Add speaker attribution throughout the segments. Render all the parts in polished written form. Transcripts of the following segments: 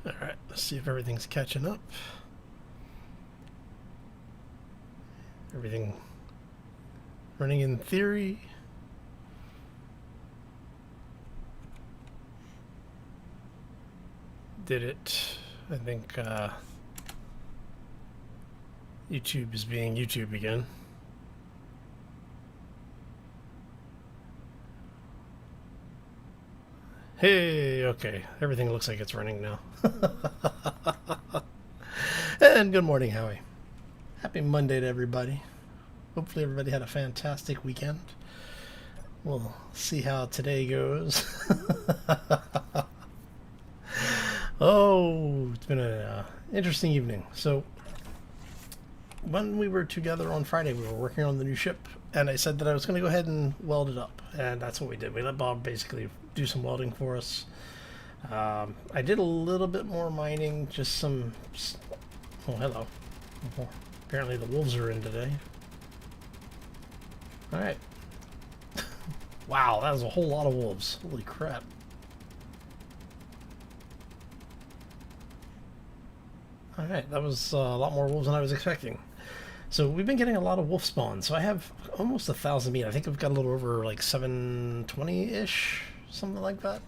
Speaker 1: Alright, let's see if everything's catching up. Everything running in theory. Did it. I think YouTube is being YouTube again. Hey, okay. Everything looks like it's running now. And good morning, Howie. Happy Monday to everybody. Hopefully everybody had a fantastic weekend. We'll see how today goes. Oh, it's been an interesting evening. So, when we were together on Friday, we were working on the new ship, and I said that I was going to go ahead and weld it up, and that's what we did. We let Bob basically do some welding for us. I did a little bit more mining, just some... Oh, hello. Apparently the wolves are in today. Alright. Wow, that was a whole lot of wolves. Holy crap. Alright, that was a lot more wolves than I was expecting. So we've been getting a lot of wolf spawn. So I have almost 1,000 meat. I think I've got a little over like 720-ish, something like that.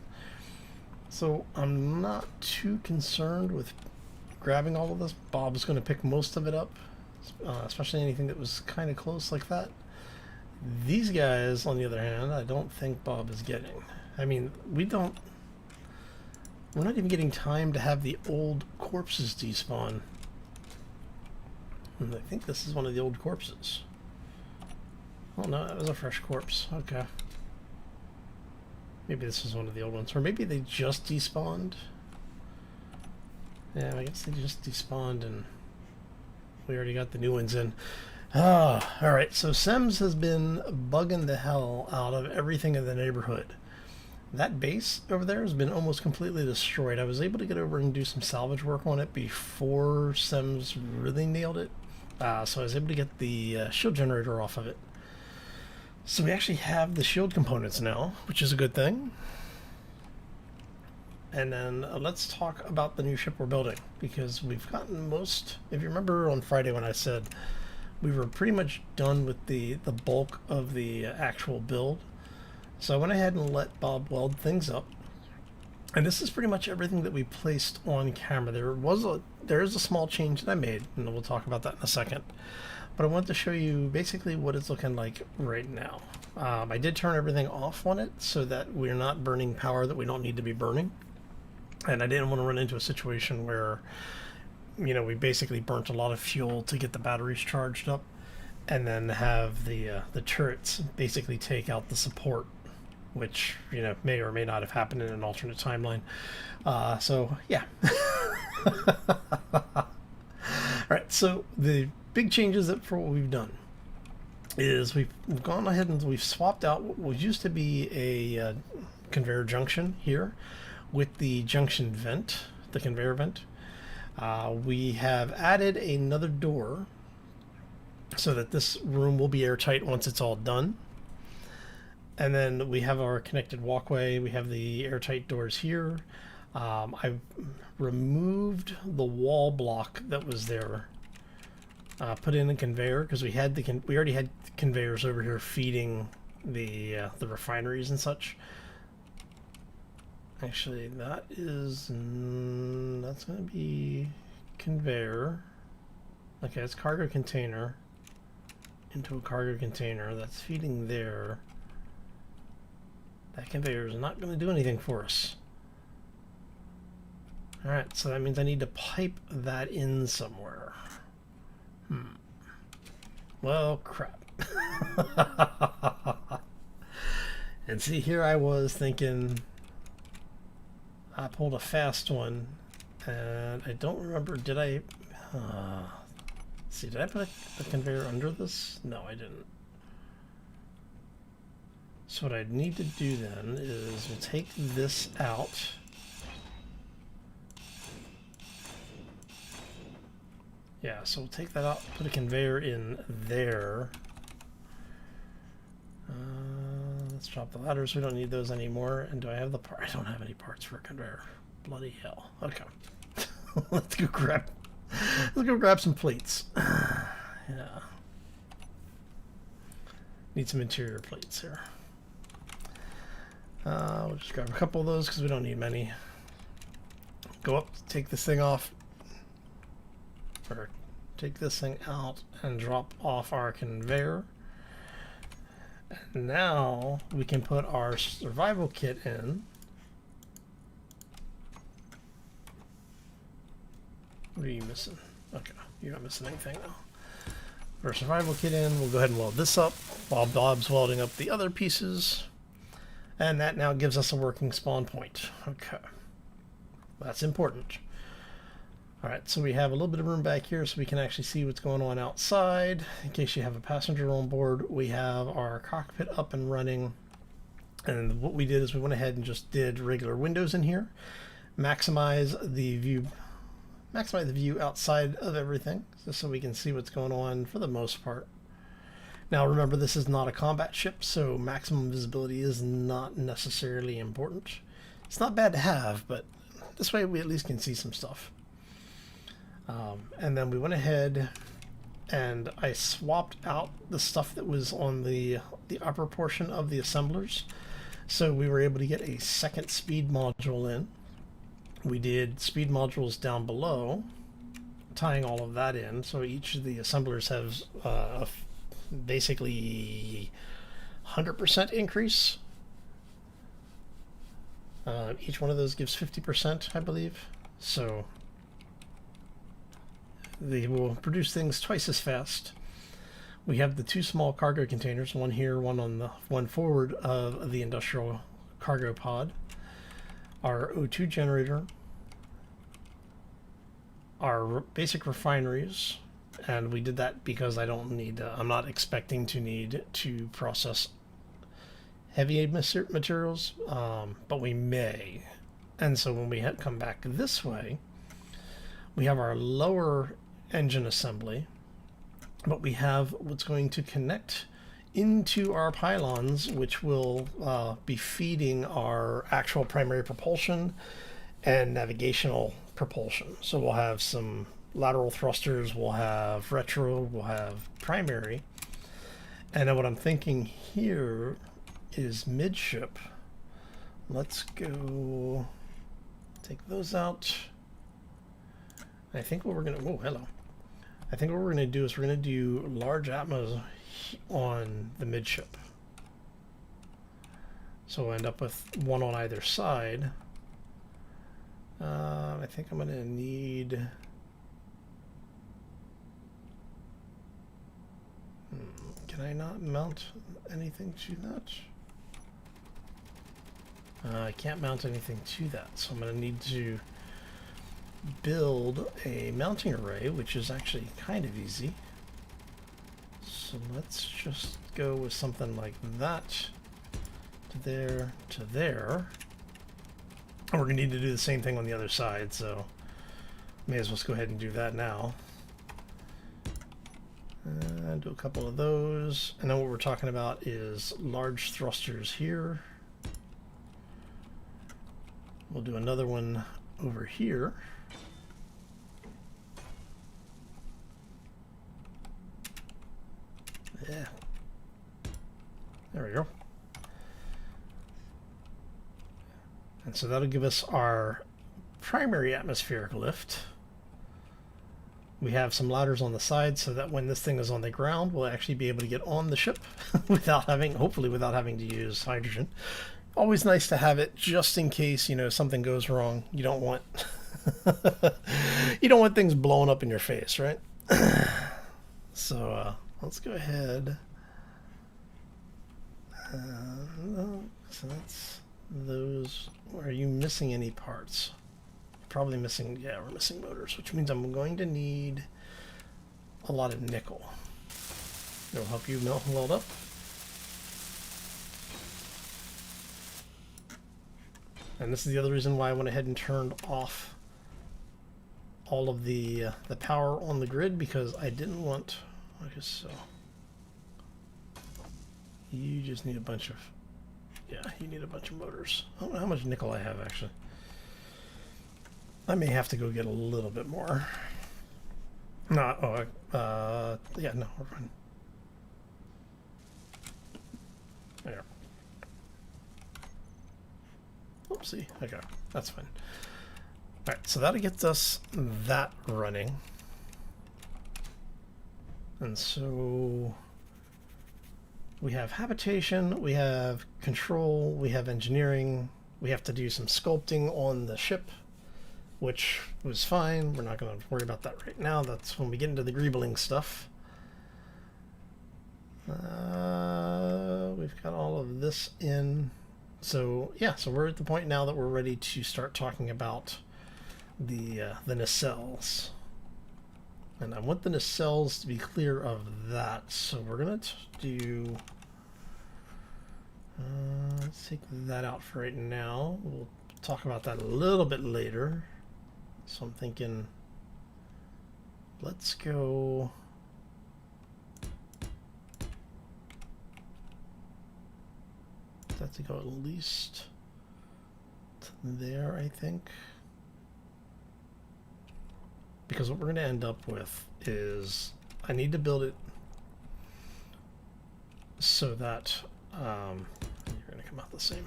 Speaker 1: So I'm not too concerned with grabbing all of this. Bob's going to pick most of it up, especially anything that was kind of close like that. These guys, on the other hand, I don't think Bob is getting. I mean, we're not even getting time to have the old corpses despawn. And I think this is one of the old corpses. Oh no, that was a fresh corpse. Okay. Maybe this is one of the old ones. Or maybe they just despawned. Yeah, I guess they just despawned and we already got the new ones in. Ah, alright, so Sems has been bugging the hell out of everything in the neighborhood. That base over there has been almost completely destroyed. I was able to get over and do some salvage work on it before Sems really nailed it. So I was able to get the shield generator off of it. So we actually have the shield components now, which is a good thing. And then let's talk about the new ship we're building, because we've gotten most... If you remember on Friday when I said we were pretty much done with the bulk of the actual build. So I went ahead and let Bob weld things up. And this is pretty much everything that we placed on camera. There is a small change that I made, and we'll talk about that in a second. But I want to show you basically what it's looking like right now. I did turn everything off on it so that we're not burning power that we don't need to be burning. And I didn't want to run into a situation where, you know, we basically burnt a lot of fuel to get the batteries charged up, and then have the turrets basically take out the support, which, you know, may or may not have happened in an alternate timeline. So, yeah. Alright, so the big changes for what we've done is we've gone ahead and we've swapped out what used to be a conveyor junction here with the junction vent, the conveyor vent. We have added another door so that this room will be airtight once it's all done. And then we have our connected walkway. We have the airtight doors here. I've removed the wall block that was there. Put in a conveyor because we already had conveyors over here feeding the refineries and such. Actually, that's going to be conveyor. Okay, it's cargo container into a cargo container that's feeding there. That conveyor is not going to do anything for us. Alright, so that means I need to pipe that in somewhere. Well, crap. And see, here I was thinking... I pulled a fast one, and I don't remember, did I... see, did I put a conveyor under this? No, I didn't. So what I need to do then is we'll take this out. Yeah, so we'll take that out, put a conveyor in there. Let's drop the ladders. We don't need those anymore. And do I have the part? I don't have any parts for a conveyor. Bloody hell. Okay. let's go grab some plates. Yeah. Need some interior plates here. We'll just grab a couple of those because we don't need many. Go up, take this thing off, or take this thing out and drop off our conveyor. And now we can put our survival kit in. What are you missing? Okay, you're not missing anything now. Put our survival kit in. We'll go ahead and weld this up while Bob's welding up the other pieces. And that now gives us a working spawn point. Okay. That's important. Alright, so we have a little bit of room back here so we can actually see what's going on outside. In case you have a passenger on board, we have our cockpit up and running. And what we did is we went ahead and just did regular windows in here. Maximize the view outside of everything, just so we can see what's going on for the most part. Now remember, this is not a combat ship, so maximum visibility is not necessarily important. It's not bad to have, but this way we at least can see some stuff. And then we went ahead and I swapped out the stuff that was on the upper portion of the assemblers. So we were able to get a second speed module in. We did speed modules down below, tying all of that in. So each of the assemblers has basically 100% increase. Each one of those gives 50%, I believe. So they will produce things twice as fast. We have the two small cargo containers, one here, one forward of the industrial cargo pod. Our O2 generator, our basic refineries, and we did that because I'm not expecting to need to process heavy materials, but we may. And so when we come back this way, we have our lower engine assembly, but we have what's going to connect into our pylons, which will be feeding our actual primary propulsion and navigational propulsion. So we'll have some lateral thrusters, we'll have retro, we'll have primary. And then what I'm thinking here is midship. Let's go take those out. I think what we're gonna, oh hello. I think what we're gonna do is we're gonna do large atmos on the midship. So we'll end up with one on either side. I think I'm gonna need can I not mount anything to that? I can't mount anything to that, so I'm going to need to build a mounting array, which is actually kind of easy. So let's just go with something like that to there to there. And we're going to need to do the same thing on the other side, so may as well go ahead and do that now. And do a couple of those. And then what we're talking about is large thrusters here. We'll do another one over here. Yeah. There we go. And so that'll give us our primary atmospheric lift. We have some ladders on the side so that when this thing is on the ground, we'll actually be able to get on the ship hopefully without having to use hydrogen. Always nice to have it just in case, you know, something goes wrong. You don't want you don't want things blowing up in your face, right? So let's go ahead. So that's those. Are you missing any parts? Probably missing, yeah, we're missing motors, which means I'm going to need a lot of nickel. It'll help you weld up. And this is the other reason why I went ahead and turned off all of the power on the grid, because I didn't want, I guess so. You just need a bunch of, yeah, you need a bunch of motors. I don't know how much nickel I have actually. I may have to go get a little bit more. No, yeah, no, we're fine. There. Oopsie. Okay, that's fine. Alright, so that'll get us that running. And so we have habitation, we have control, we have engineering, we have to do some sculpting on the ship, which was fine. We're not going to worry about that right now. That's when we get into the greebling stuff. We've got all of this in. So yeah, so we're at the point now that we're ready to start talking about the nacelles. And I want the nacelles to be clear of that. So we're going to do... let's take that out for right now. We'll talk about that a little bit later. So I'm thinking, let's go... That's to go at least to there, I think. Because what we're going to end up with is I need to build it so that you're going to come out the same.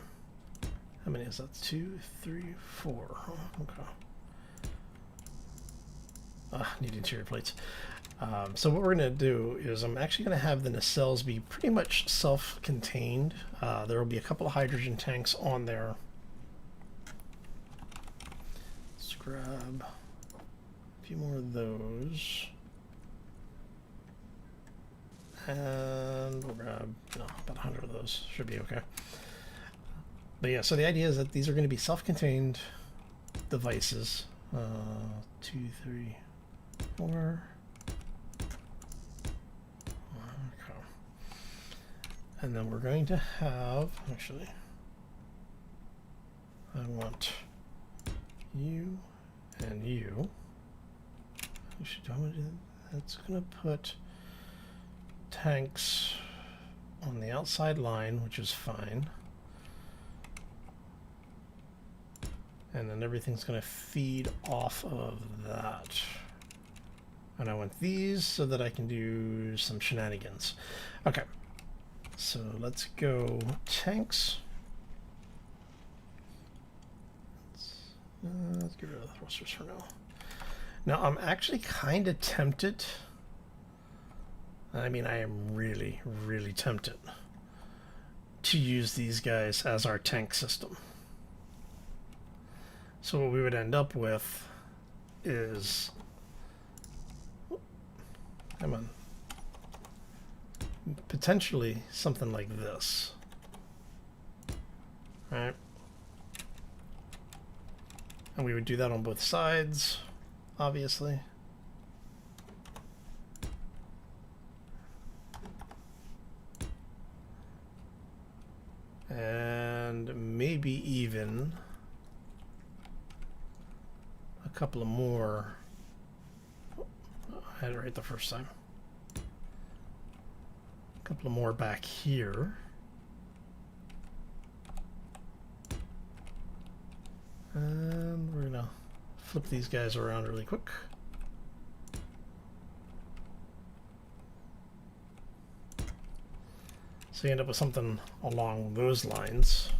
Speaker 1: How many is that? 2, 3, 4. Oh, okay. Need interior plates. So what we're going to do is I'm actually going to have the nacelles be pretty much self-contained. There will be a couple of hydrogen tanks on there. Let's grab a few more of those. And we'll grab about 100 of those. Should be okay. But yeah, so the idea is that these are going to be self-contained devices. 2, 3, 4. And then we're going to have, actually, I want you and you. That's going to put tanks on the outside line, which is fine. And then everything's going to feed off of that. And I want these so that I can do some shenanigans. Okay. So let's go tanks. Let's get rid of the thrusters for now. Now I'm actually kind of tempted. I mean, I am really, really tempted to use these guys as our tank system. So what we would end up with is... Come on. Potentially something like this. Right? And we would do that on both sides, obviously. And maybe even a couple of more. Oh, I had it right the first time. A couple of more back here. And we're gonna flip these guys around really quick. So you end up with something along those lines.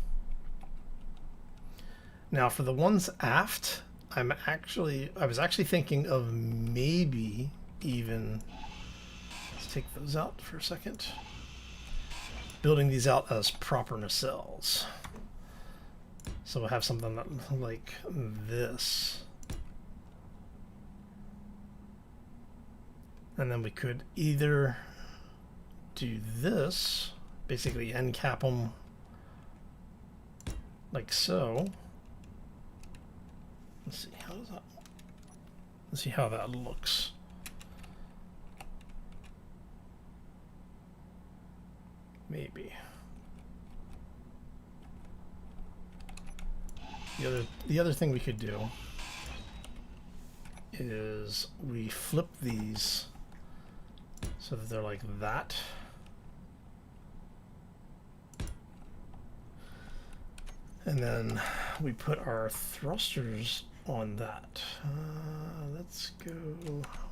Speaker 1: Now for the ones aft, I was actually thinking of maybe even, let's take those out for a second, building these out as proper nacelles. So we'll have something that, like this. And then we could either do this, basically end cap them like so. Let's see how that looks. Maybe. The other thing we could do is we flip these so that they're like that. And then we put our thrusters on that. Let's go.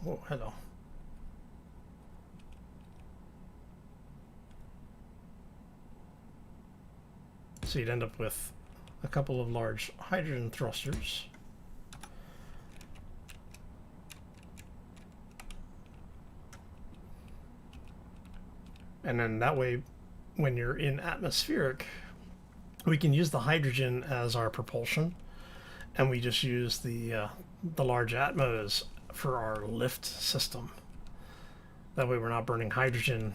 Speaker 1: Oh, hello. So you'd end up with a couple of large hydrogen thrusters. And then that way, when you're in atmospheric, we can use the hydrogen as our propulsion, and we just use the large atmos for our lift system. That way we're not burning hydrogen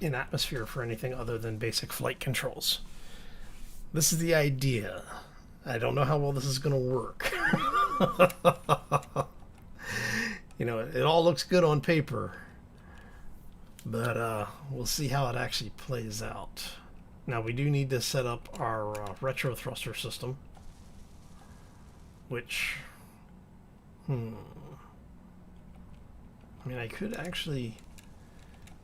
Speaker 1: in atmosphere for anything other than basic flight controls. This is the idea. I don't know how well this is going to work. You know, it all looks good on paper, but we'll see how it actually plays out. Now we do need to set up our retro thruster system, which, I mean, I could actually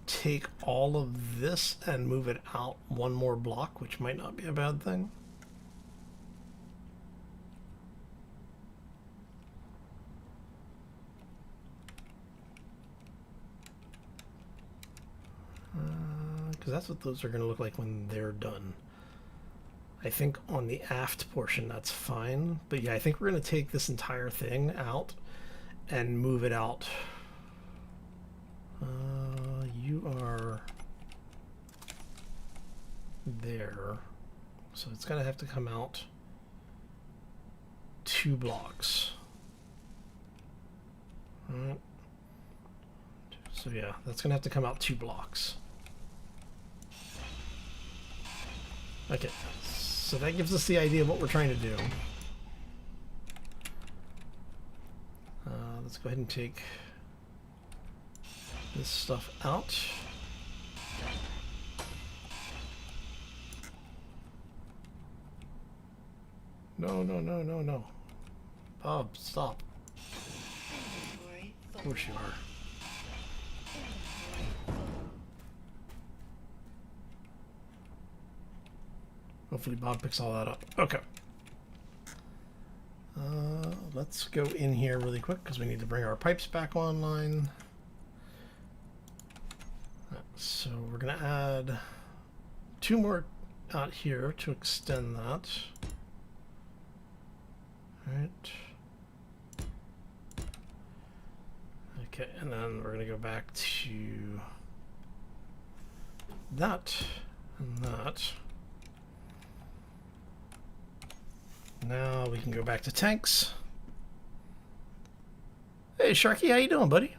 Speaker 1: take all of this and move it out one more block, which might not be a bad thing. Because that's what those are going to look like when they're done. I think on the aft portion that's fine, but yeah, I think we're going to take this entire thing out and move it out. You are there, so it's going to have to come out 2 blocks. All right. So yeah, that's going to have to come out 2 blocks. Okay, so that gives us the idea of what we're trying to do. Let's go ahead and take this stuff out. No, no, no, no, no. Bob, stop. Of course you are. Hopefully Bob picks all that up. Okay. Let's go in here really quick because we need to bring our pipes back online. So we're going to add 2 more out here to extend that. All right. Okay, and then we're going to go back to that and that. Now we can go back to tanks. Hey Sharky, how you doing, buddy?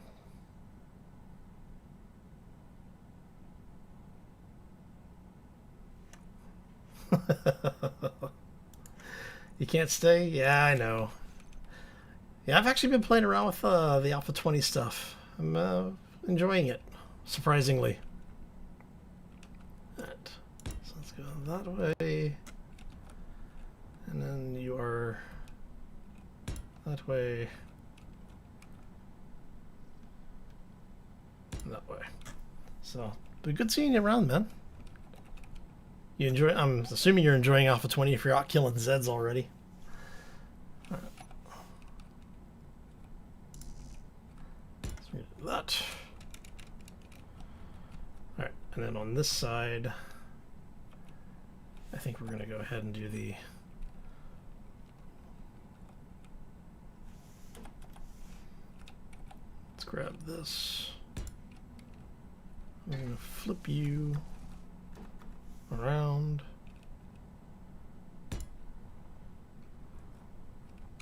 Speaker 1: You can't stay? Yeah, I know. Yeah, I've actually been playing around with the Alpha 20 stuff. I'm enjoying it, surprisingly. All right. So let's go that way. And then you are that way. That way. So, but good seeing you around, man. You enjoy? I'm assuming you're enjoying Alpha 20 if you're out killing Zeds already. All right. Let's do that. All right, and then on this side, I think we're going to go ahead and do the. Let's grab this. I'm going to flip you around.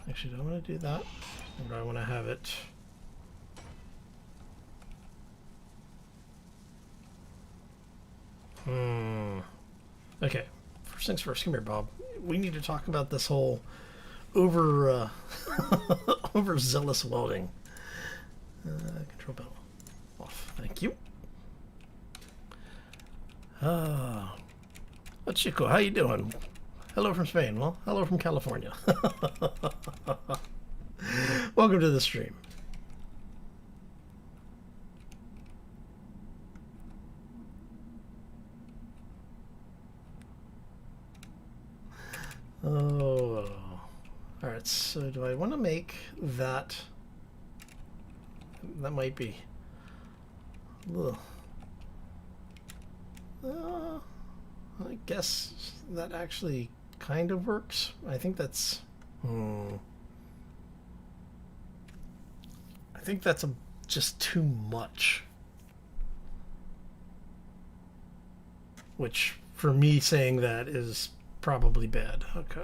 Speaker 1: Actually, do I want to do that? Or do I want to have it? Okay. First things first. Come here, Bob. We need to talk about this whole overzealous welding. Control panel off. Thank you. What's Chico? How you doing? Hello from Spain. Well, hello from California. Welcome to the stream. Oh, all right. Alright, so do I want to make that... That might be... Ugh. I guess that actually kind of works. I think that's... I think that's just too much. Which, for me, saying that is probably bad. Okay.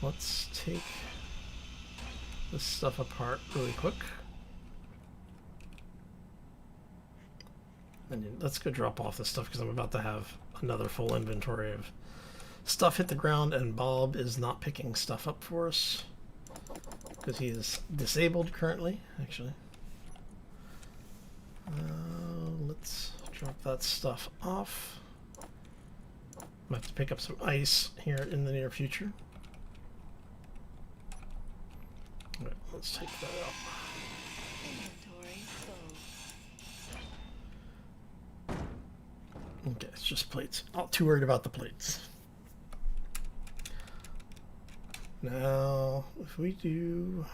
Speaker 1: Let's take this stuff apart really quick. And let's go drop off this stuff because I'm about to have another full inventory of stuff hit the ground, and Bob is not picking stuff up for us because he is disabled currently, actually. Let's drop that stuff off. I'm gonna have to pick up some ice here in the near future. Alright, let's take that out. Okay, it's just plates. Not too worried about the plates. Now, if we do...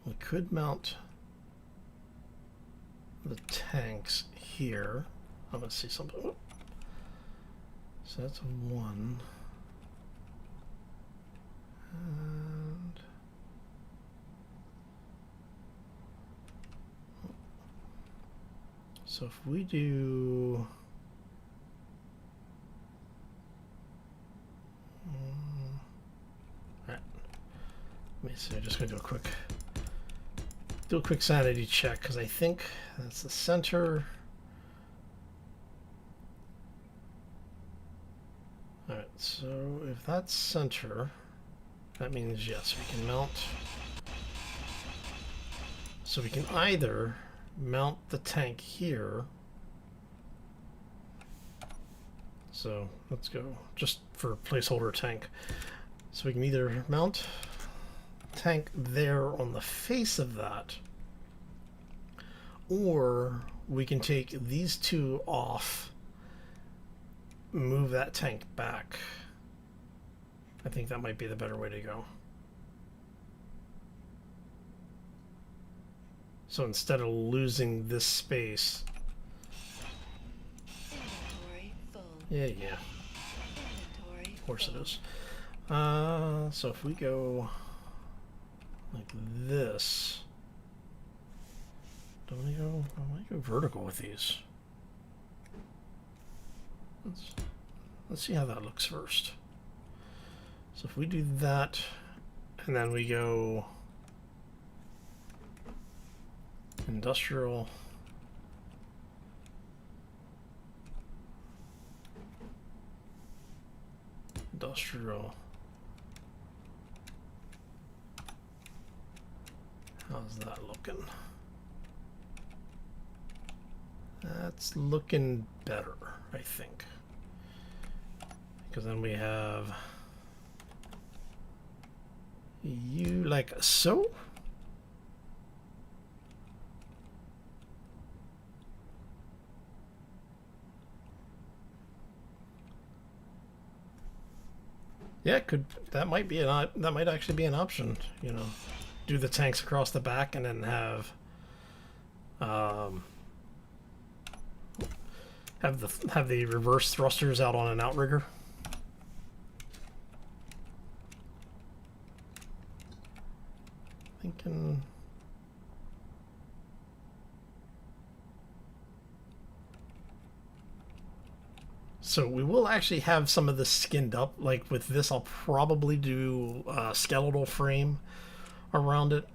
Speaker 1: we could mount the tanks here. I'm going to see something. Oh. So that's one. And... so if we do... Alright. Let me see, I'm just going to do a quick sanity check, because I think that's the center. Alright, so if that's center, that means yes, we can mount. So we can either mount the tank here. So let's go just for placeholder tank. So we can either mount tank there on the face of that, or we can take these two off, move that tank back. I think that might be the better way to go. So instead of losing this space, yeah, of course it is. So if we go like this, I want to go vertical with these. Let's see how that looks first. So if we do that, and then we go industrial, how's that looking? That's looking better, I think, because then we have you like so. Yeah, that might actually be an option, you know. Do the tanks across the back and then have the reverse thrusters out on an outrigger. Thinking so we will actually have some of this skinned up. Like with this, I'll probably do a skeletal frame around it.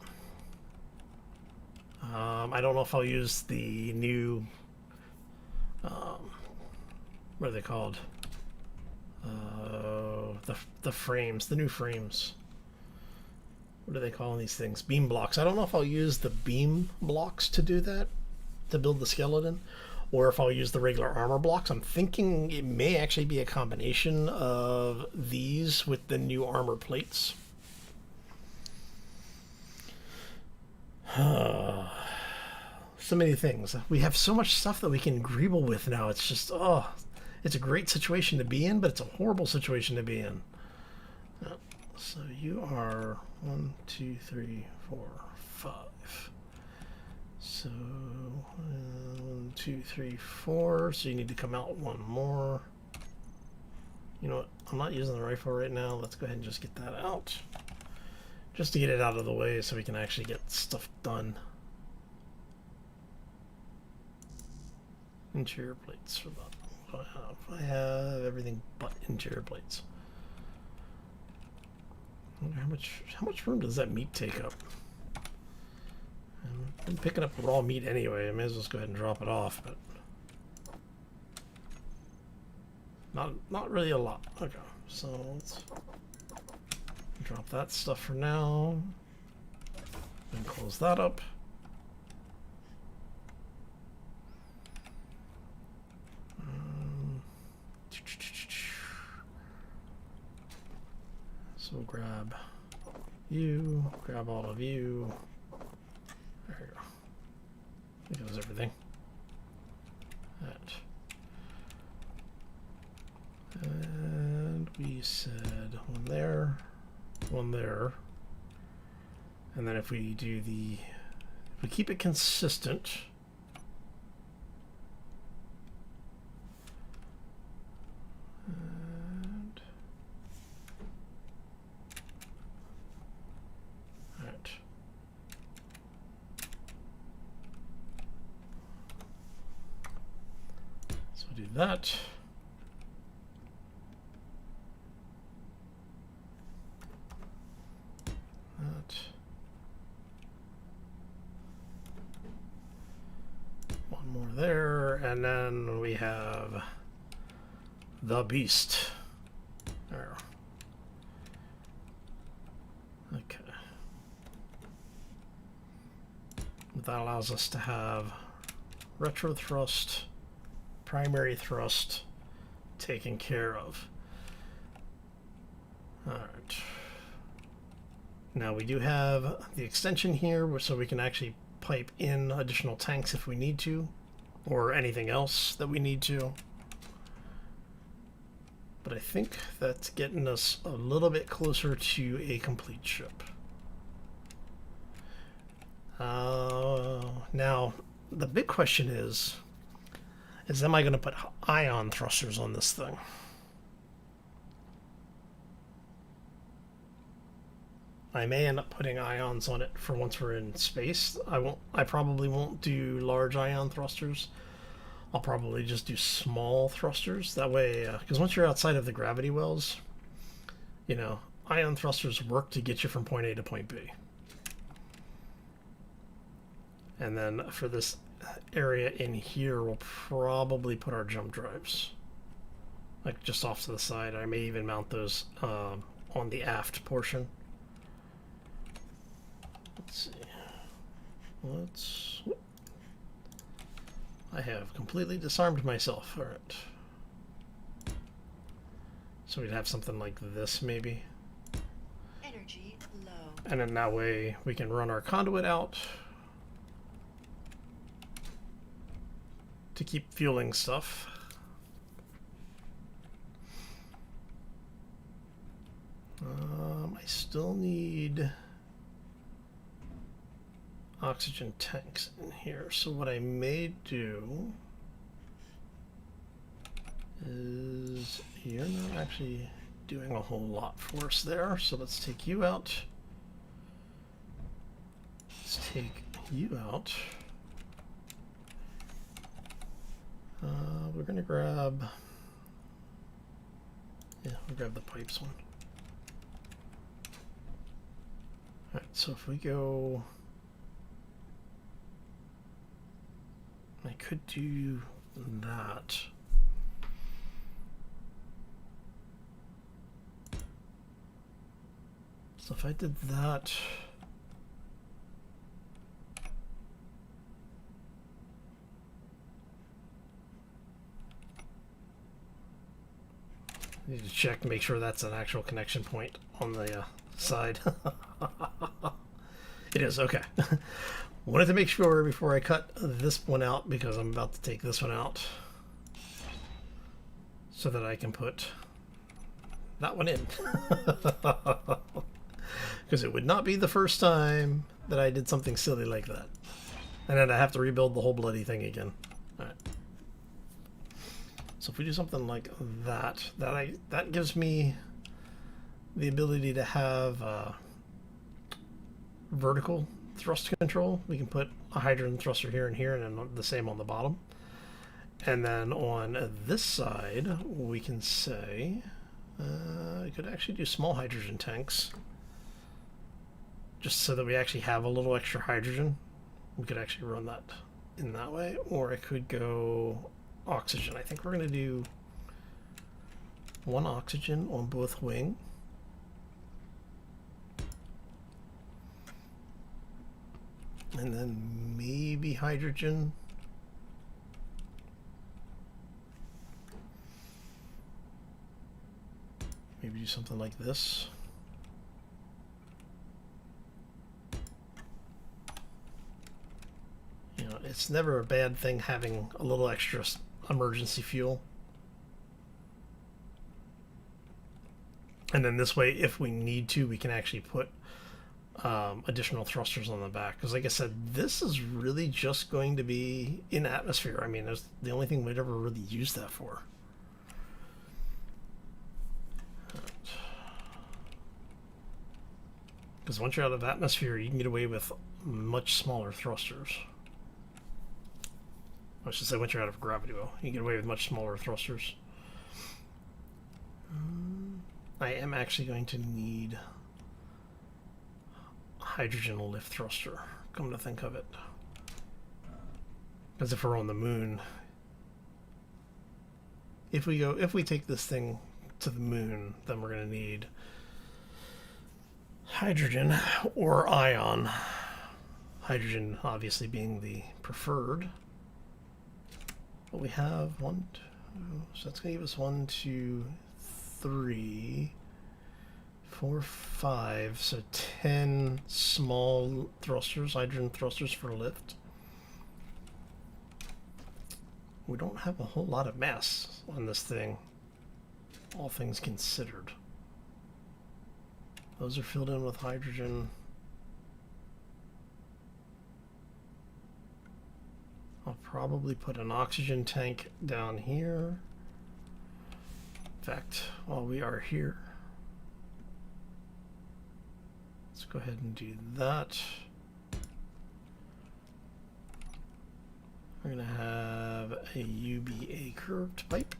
Speaker 1: I don't know if I'll use the new what are they called? The frames, the new frames. What are they calling these things? Beam blocks. I don't know if I'll use the beam blocks to do that, to build the skeleton, or if I'll use the regular armor blocks. I'm thinking it may actually be a combination of these with the new armor plates. So many things. We have so much stuff that we can greeble with now. It's just, oh, It's a great situation to be in, but it's a horrible situation to be in. So you are 1, 2, 3, 4, 5. So 1, 2, 3, 4. So you need to come out one more. You know what? I'm not using the rifle right now. Let's go ahead and just get that out. Just to get it out of the way so we can actually get stuff done. Interior plates for that. I have everything but interior plates. I wonder how much room does that meat take up? I'm picking up raw meat anyway. I may as well just go ahead and drop it off, but not really a lot. Okay, so let's drop that stuff for now. And close that up. So we'll grab you, grab all of you. There you go. I think that was everything. That. And we said one there, one there. And then if we do the, if we keep it consistent, and all right. So we'll do that. That. One more there, and then we have the beast. There. Okay. That allows us to have retro thrust, primary thrust taken care of. All right. Now we do have the extension here, so we can actually pipe in additional tanks if we need to, or anything else that we need to. But I think that's getting us a little bit closer to a complete ship. Now, the big question is am I going to put ion thrusters on this thing? I may end up putting ions on it for once we're in space. I probably won't do large ion thrusters. I'll probably just do small thrusters. That way, because once you're outside of the gravity wells, you know, ion thrusters work to get you from point A to point B. And then for this area in here, we'll probably put our jump drives, like just off to the side. I may even mount those on the aft portion. Let's see. I have completely disarmed myself. All right. So we'd have something like this, maybe.
Speaker 2: Energy low.
Speaker 1: And then that way we can run our conduit out to keep fueling stuff. I still need oxygen tanks in here. So what I may do is, you're not actually doing a whole lot for us there. So let's take you out. Let's take you out. We're gonna grab, we'll grab the pipes one. All right, so if we go, I could do that. So if I did that, I need to check to make sure that's an actual connection point on the side. It is, okay. Wanted to make sure before I cut this one out, because I'm about to take this one out. so that I can put that one in. Because it would not be the first time that I did something silly like that. And then I have to rebuild the whole bloody thing again. Alright. So if we do something like that, that gives me the ability to have vertical thrust control. We can put a hydrogen thruster here and here, and then the same on the bottom. And then on this side, we can say I could actually do small hydrogen tanks, just so that we actually have a little extra hydrogen. We could actually run that in that way, or I could go oxygen. I think we're going to do one oxygen on both wing. And then maybe hydrogen. Maybe do something like this. You know, it's never a bad thing having a little extra emergency fuel. And then this way, if we need to, we can actually put additional thrusters on the back. Because like I said, this is really just going to be in atmosphere. I mean, that's the only thing we'd ever really use that for. Because once you're out of atmosphere, you can get away with much smaller thrusters. I should say once you're out of gravity, well, you can get away with much smaller thrusters. I am actually going to need a hydrogen lift thruster, come to think of it. Because if we're on the moon, if we take this thing to the moon, then we're going to need hydrogen or ion. Hydrogen obviously being the preferred. But we have 1, 2, so that's going to give us 1, 2, 3, 4, 5, so 10 small thrusters, hydrogen thrusters for lift. We don't have a whole lot of mass on this thing, all things considered. Those are filled in with hydrogen. I'll probably put an oxygen tank down here. In fact, while we are here, let's go ahead and do that. We're going to have a UBA curved pipe.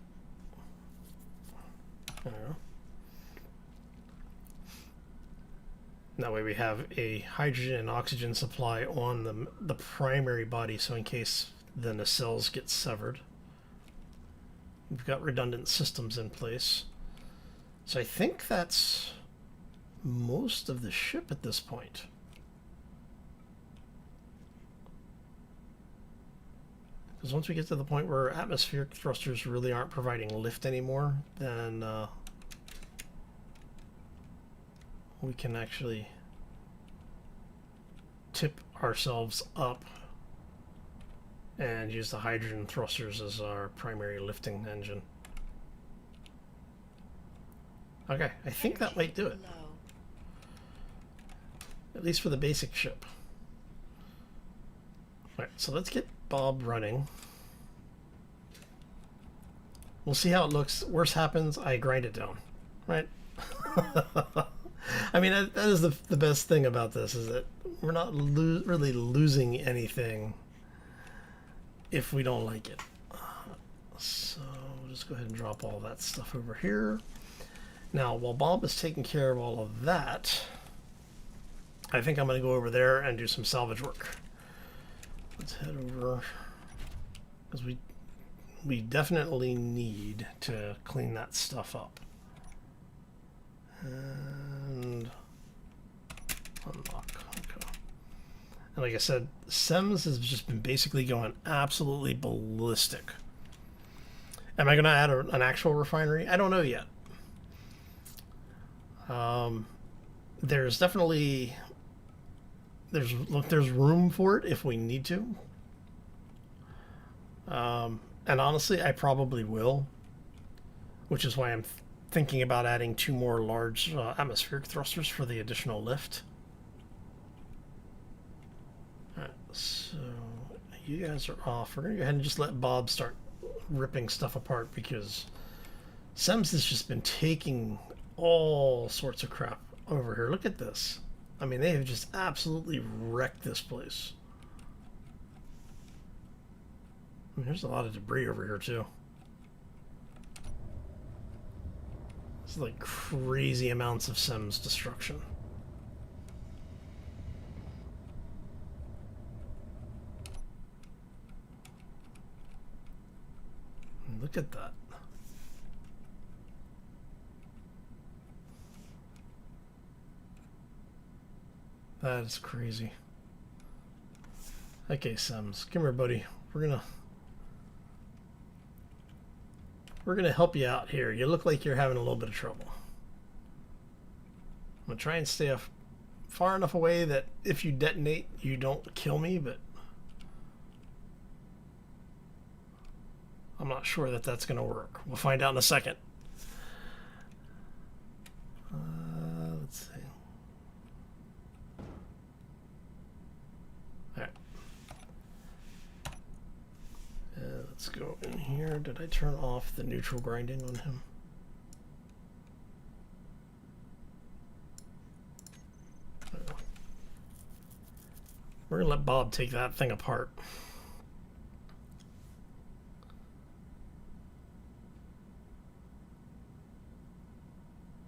Speaker 1: There we go. That way we have a hydrogen and oxygen supply on the primary body, so in case the nacelles get severed, we've got redundant systems in place. So I think that's most of the ship at this point. Because once we get to the point where atmospheric thrusters really aren't providing lift anymore, then we can actually tip ourselves up and use the hydrogen thrusters as our primary lifting engine. Okay, I think that might do it. At least for the basic ship. Alright, so let's get Bob running. We'll see how it looks. Worst happens, I grind it down. Right? I mean, that is the best thing about this, is that we're not really losing anything if we don't like it. So we'll just go ahead and drop all that stuff over here. Now, while Bob is taking care of all of that, I think I'm going to go over there and do some salvage work. Let's head over, because we definitely need to clean that stuff up. And unlock. Okay. And like I said, SEMS has just been basically going absolutely ballistic. Am I going to add an actual refinery? I don't know yet. There's definitely there's room for it if we need to. And honestly, I probably will. which is why I'm thinking about adding 2 more large atmospheric thrusters for the additional lift. Alright, so you guys are off. We're going to go ahead and just let Bob start ripping stuff apart because Sems has just been taking all sorts of crap over here. Look at this. I mean, they have just absolutely wrecked this place. I mean, there's a lot of debris over here, too. It's like crazy amounts of Sems destruction. Look at that. That is crazy. Okay, Sems, come here, buddy. We're gonna help you out here. You look like you're having a little bit of trouble. I'm gonna try and stay far enough away that if you detonate, you don't kill me, but I'm not sure that that's gonna work. We'll find out in a second. Let's see. Alright. Let's go in here. Did I turn off the neutral grinding on him? We're gonna let Bob take that thing apart.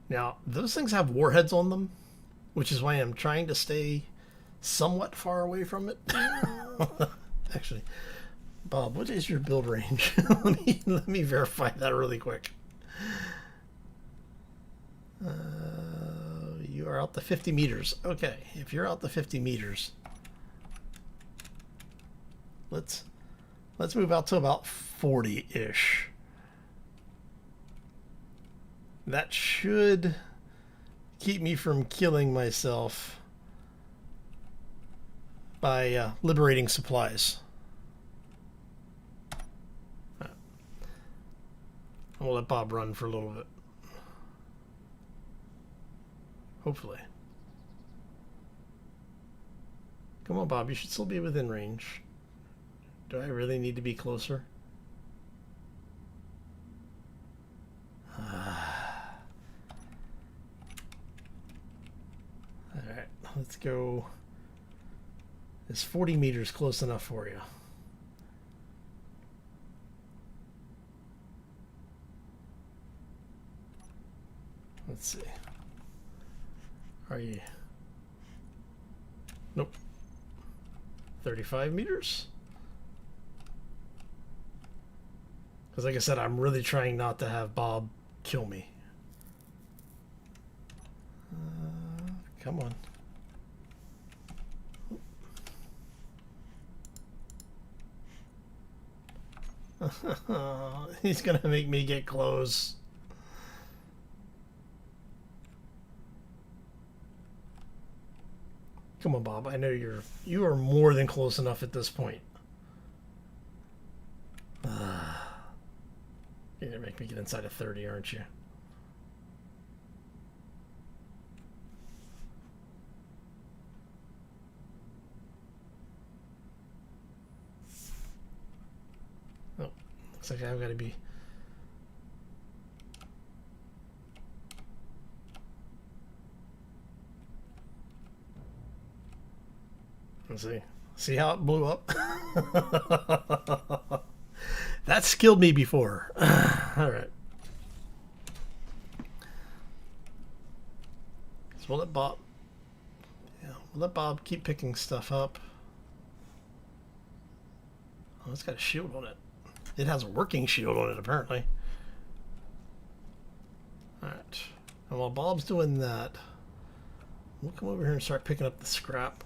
Speaker 1: Now, those things have warheads on them, which is why I'm trying to stay somewhat far away from it. Actually, Bob, what is your build range? let me verify that really quick. You are out to 50 meters. Okay, if you're out to 50 meters, let's move out to about 40-ish. That should keep me from killing myself by liberating supplies. I'm gonna let Bob run for a little bit. Hopefully. Come on, Bob, you should still be within range. Do I really need to be closer? Alright, let's go. Is 40 meters close enough for you? Let's see. Are you? Nope. 35 meters? Because like I said, I'm really trying not to have Bob kill me. Come on. He's gonna make me get close. Come on, Bob. I know you are more than close enough at this point. You're gonna make me get inside of 30, aren't you? Oh, looks like I've got to be. Let's see. See how it blew up? That skilled me before. All right. So we'll let Bob. Yeah, we'll let Bob keep picking stuff up. Oh, it's got a shield on it. It has a working shield on it, apparently. All right. And while Bob's doing that, we'll come over here and start picking up the scrap.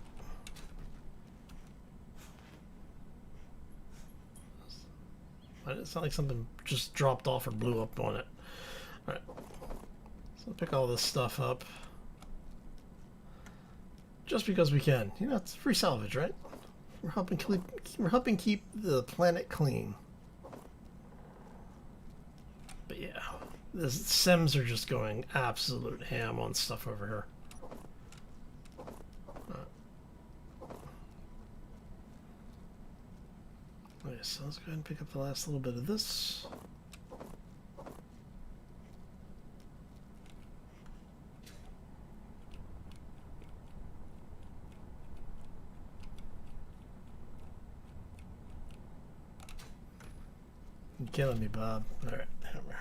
Speaker 1: It's not like something just dropped off or blew up on it. Alright. So pick all this stuff up. Just because we can. You know, it's free salvage, right? We're helping keep the planet clean. But yeah. The Sims are just going absolute ham on stuff over here. Okay, so let's go ahead and pick up the last little bit of this. You're killing me, Bob. All right, hammer.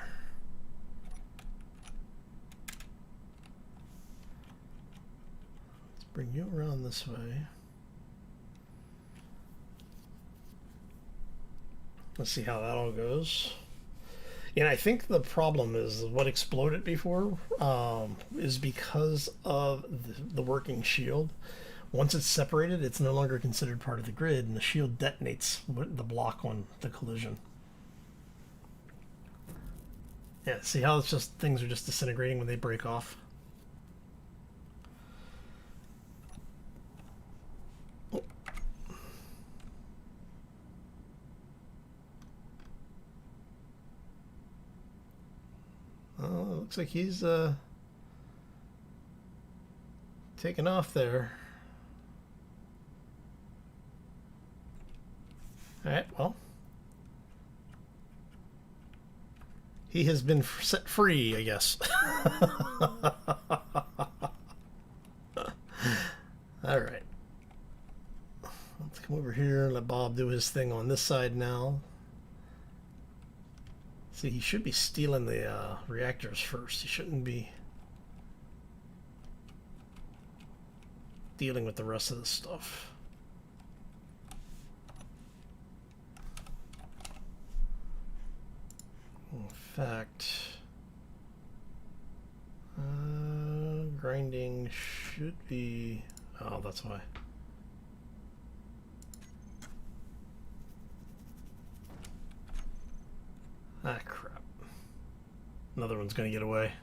Speaker 1: Let's bring you around this way. Let's see how that all goes. And I think the problem is what exploded before is because of the working shield. Once it's separated, it's no longer considered part of the grid, and the shield detonates the block on the collision. Yeah, see how it's just things are just disintegrating when they break off? Oh, looks like he's taking off there. Alright, well. He has been set free, I guess. Alright. Let's come over here and let Bob do his thing on this side now. See, he should be stealing the reactors first. He shouldn't be dealing with the rest of the stuff. In fact, grinding should be... Oh, that's why. Ah, crap. Another one's gonna get away. At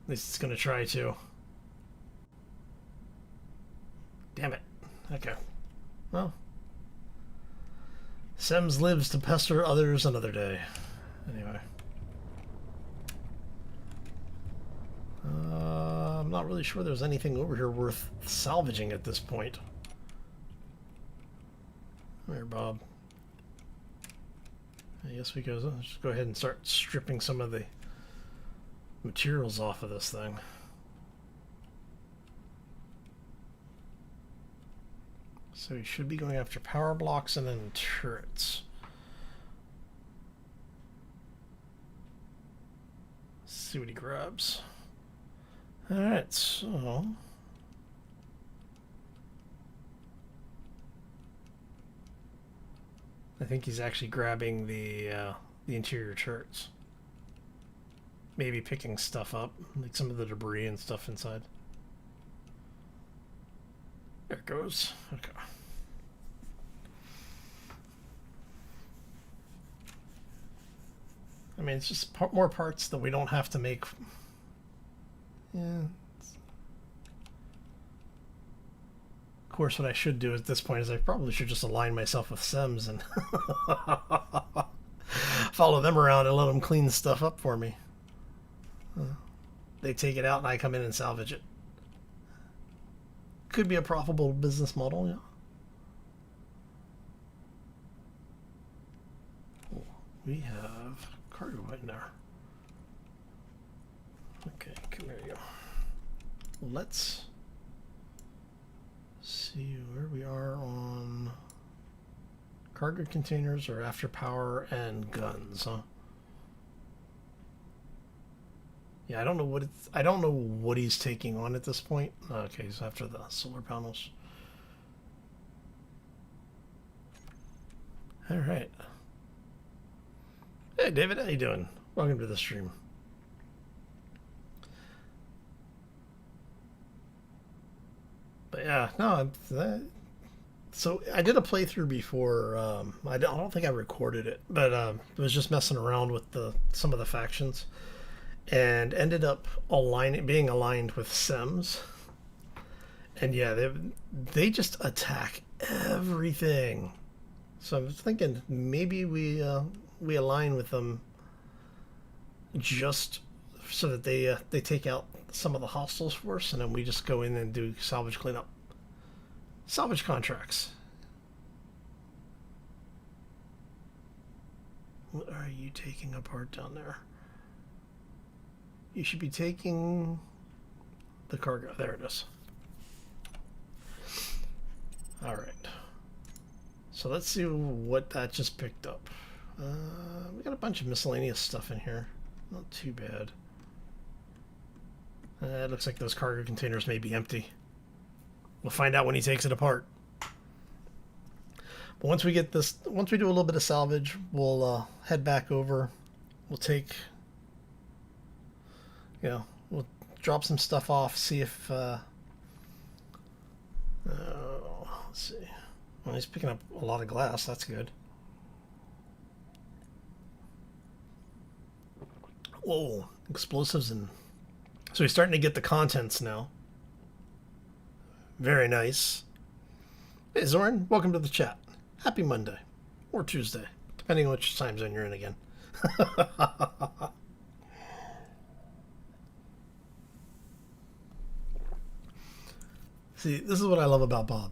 Speaker 1: least it's gonna try to. Damn it. Okay. Well. Sems lives to pester others another day. Anyway. I'm not really sure there's anything over here worth salvaging at this point. Come here, Bob. I guess we just go ahead and start stripping some of the materials off of this thing. So he should be going after power blocks and then turrets. Let's see what he grabs. Alright, so... I think he's actually grabbing the interior turrets. Maybe picking stuff up, like some of the debris and stuff inside. There it goes. Okay. I mean, it's just more parts that we don't have to make. Yeah. Of course, what I should do at this point is I probably should just align myself with Sims and follow them around and let them clean stuff up for me. They take it out and I come in and salvage it. Could be a profitable business model, yeah. Oh, we have cargo right there. Okay, come here you go. Let's see where we are on cargo containers or after power and guns, huh? Yeah, I don't know what he's taking on at this point. Okay, he's after the solar panels. All right. Hey, David, how you doing? Welcome to the stream. But yeah, no. So I did a playthrough before. I don't think I recorded it, but it was just messing around with some of the factions. And ended up being aligned with Sims, and yeah, they just attack everything. So I'm thinking maybe we align with them just so that they take out some of the hostiles for us, and then we just go in and do salvage cleanup. Salvage contracts. What are you taking apart down there? You should be taking the cargo. There it is. All right. So let's see what that just picked up. We got a bunch of miscellaneous stuff in here. Not too bad. It looks like those cargo containers may be empty. We'll find out when he takes it apart. But once we get this, once we do a little bit of salvage, we'll head back over. We'll take, we'll drop some stuff off, see if, let's see. Well, he's picking up a lot of glass. That's good. Whoa, explosives and... So he's starting to get the contents now. Very nice. Hey, Zoran, welcome to the chat. Happy Monday. Or Tuesday, depending on which time zone you're in again. See, this is what I love about Bob.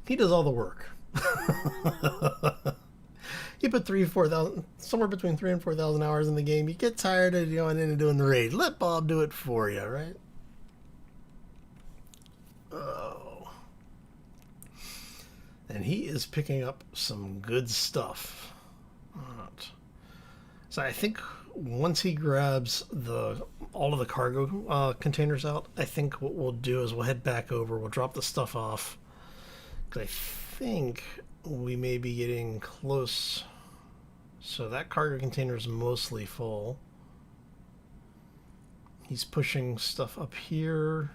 Speaker 1: He does all the work. You put 4,000, somewhere between 3,000 and 4,000 hours in the game. You get tired of going in and doing the raid. Let Bob do it for you, right? Oh. And he is picking up some good stuff. Right. So I think once he grabs all of the cargo containers out, I think what we'll do is we'll head back over. We'll drop the stuff off. Because I think we may be getting close. So that cargo container is mostly full. He's pushing stuff up here.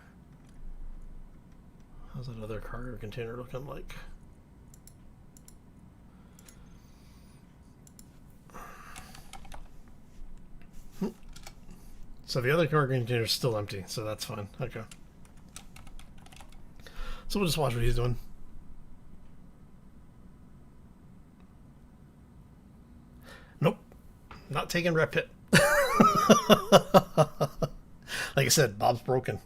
Speaker 1: How's that other cargo container looking like? So the other cargo container is still empty, so that's fine. Okay. So we'll just watch what he's doing. Nope. Not taking rep hit. Like I said, Bob's broken.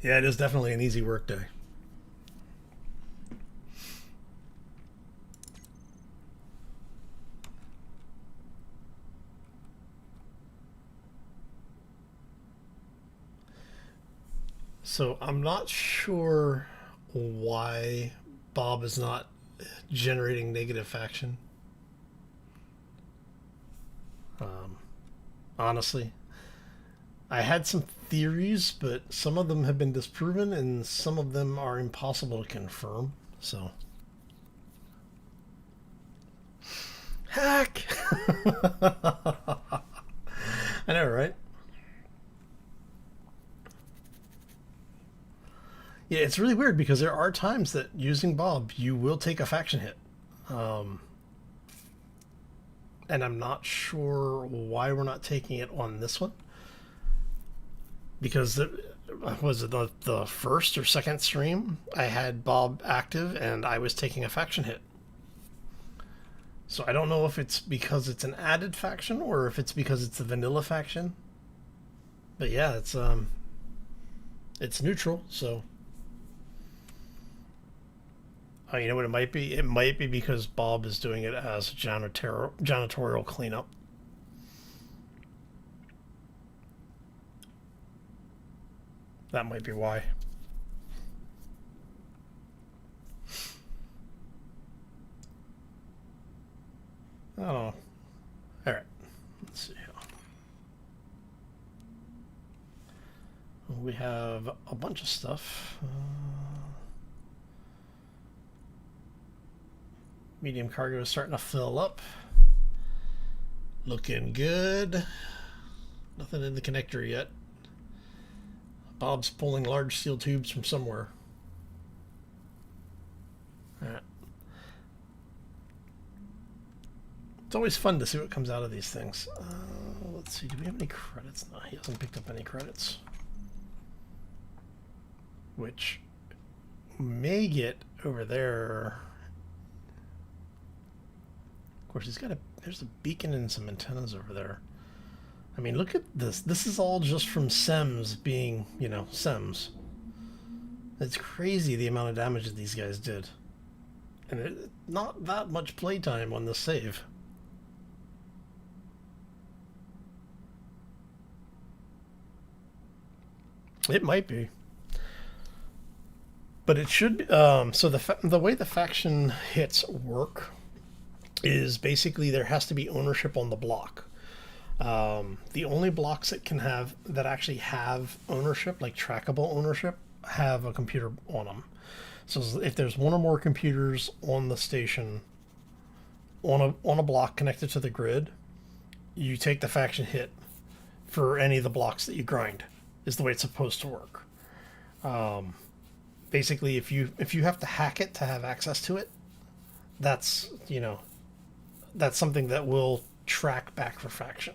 Speaker 1: Yeah, it is definitely an easy work day. So I'm not sure why Bob is not generating negative faction. Honestly, I had some theories, but some of them have been disproven and some of them are impossible to confirm. So, hack! I know, right? Yeah, it's really weird because there are times that using Bob, you will take a faction hit. And I'm not sure why we're not taking it on this one. Because was it the first or second stream, I had Bob active and I was taking a faction hit. So I don't know if it's because it's an added faction or if it's because it's the vanilla faction. But yeah, it's neutral, so... Oh, you know what it might be? It might be because Bob is doing it as a janitorial cleanup. That might be why. I don't know. Alright. Let's see. We have a bunch of stuff. Medium cargo is starting to fill up. Looking good. Nothing in the connector yet. Bob's pulling large steel tubes from somewhere. Alright. It's always fun to see what comes out of these things. Let's see, do we have any credits? No, he hasn't picked up any credits. Which may get over there. Of course, there's a beacon and some antennas over there. I mean, look at this. This is all just from SEMS being, SEMS. It's crazy the amount of damage that these guys did. And not that much playtime on this save. It might be. But it should be. So the way the faction hits work is basically there has to be ownership on the block. The only blocks that actually have ownership, like trackable ownership, have a computer on them. So if there's one or more computers on the station, on a block connected to the grid, you take the faction hit for any of the blocks that you grind. Is the way it's supposed to work. Basically, if you have to hack it to have access to it, that's something that will track back for faction.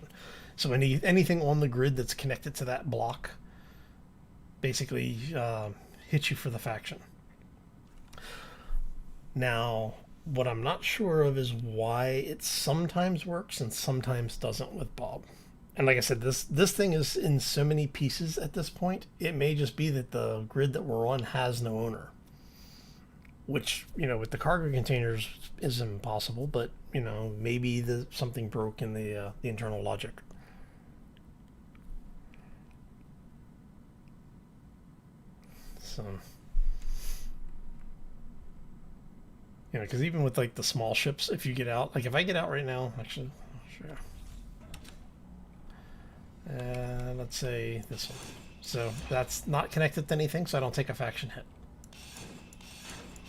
Speaker 1: So anything on the grid that's connected to that block basically hits you for the faction. Now, what I'm not sure of is why it sometimes works and sometimes doesn't with Bob. And like I said, this thing is in so many pieces at this point, it may just be that the grid that we're on has no owner. Which, with the cargo containers is impossible, but, maybe something broke in the internal logic. So, because even with, like, the small ships, if you get out, like, if I get out right now, actually, sure. Let's say this one. So that's not connected to anything, so I don't take a faction hit.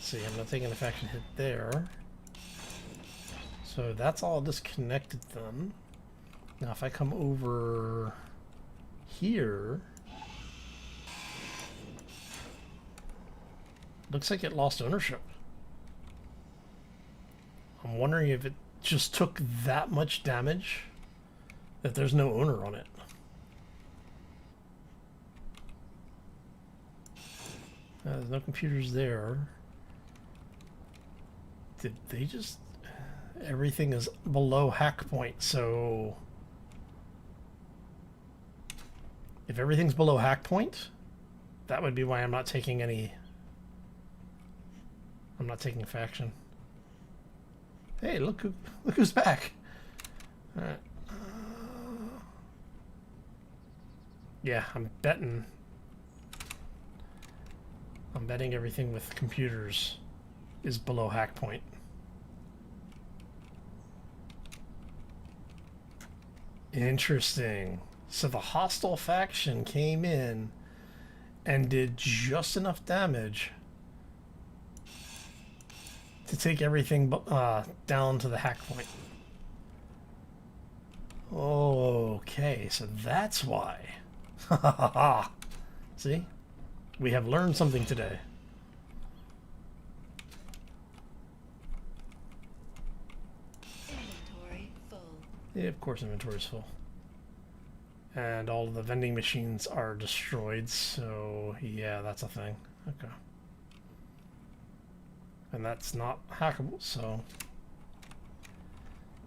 Speaker 1: See, I'm not taking a faction hit there. So that's all disconnected then. Now if I come over here, looks like it lost ownership. I'm wondering if it just took that much damage that there's no owner on it. There's no computers there. Did they just... Everything is below hack point, so... If everything's below hack point, that would be why I'm not taking any... I'm not taking faction. Hey, look who's back! Alright. Yeah, I'm betting everything with computers is below hack point. Interesting. So the hostile faction came in and did just enough damage to take everything down to the hack point. Okay, so that's why. Ha ha ha ha. See? We have learned something today.
Speaker 2: Inventory full.
Speaker 1: Yeah, of course inventory is full. And all of the vending machines are destroyed, so yeah, that's a thing. Okay. And that's not hackable, so...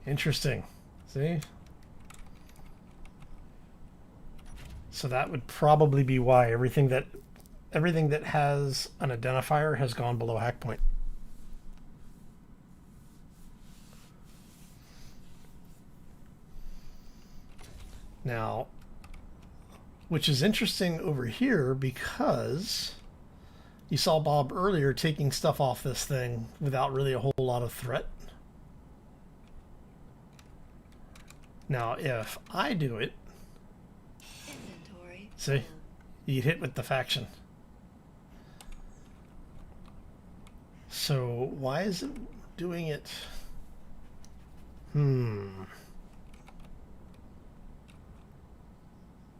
Speaker 1: Interesting. See? So that would probably be why everything that has an identifier has gone below hack point. Now, which is interesting over here because you saw Bob earlier taking stuff off this thing without really a whole lot of threat. Now, if I do it,
Speaker 2: Inventory
Speaker 1: see, you get hit with the faction. So why is it doing it? We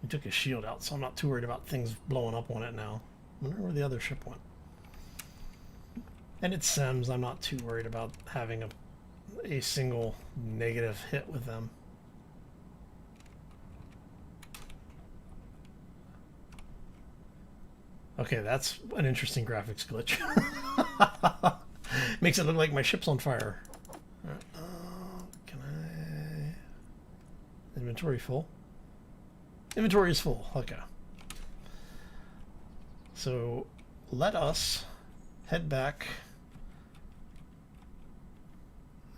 Speaker 1: took his shield out, so I'm not too worried about things blowing up on it now. I wonder where the other ship went. And it's SEMS, I'm not too worried about having a single negative hit with them. Okay, that's an interesting graphics glitch. Makes it look like my ship's on fire. Alright, can I... Inventory full? Inventory is full. Okay. So let us head back.